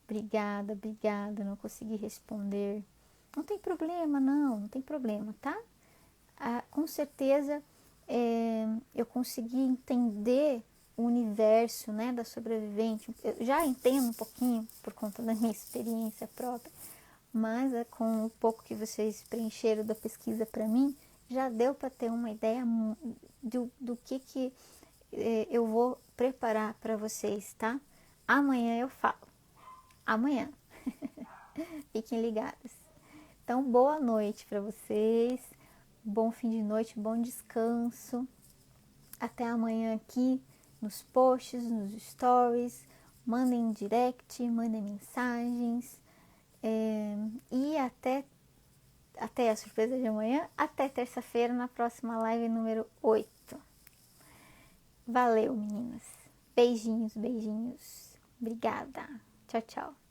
Obrigada, não consegui responder. Não tem problema, não tem problema, tá? Com certeza eu consegui entender o universo, né, da sobrevivente. Eu já entendo um pouquinho por conta da minha experiência própria, mas com o pouco que vocês preencheram da pesquisa para mim, já deu para ter uma ideia do que eu vou preparar para vocês, tá? Amanhã eu falo. Amanhã. Fiquem ligados. Então, boa noite para vocês. Bom fim de noite, bom descanso. Até amanhã aqui nos posts, nos stories. Mandem direct, mandem mensagens. E até a surpresa de amanhã. Até terça-feira na próxima live número 8. Valeu, meninas. Beijinhos, beijinhos. Obrigada. Tchau, tchau.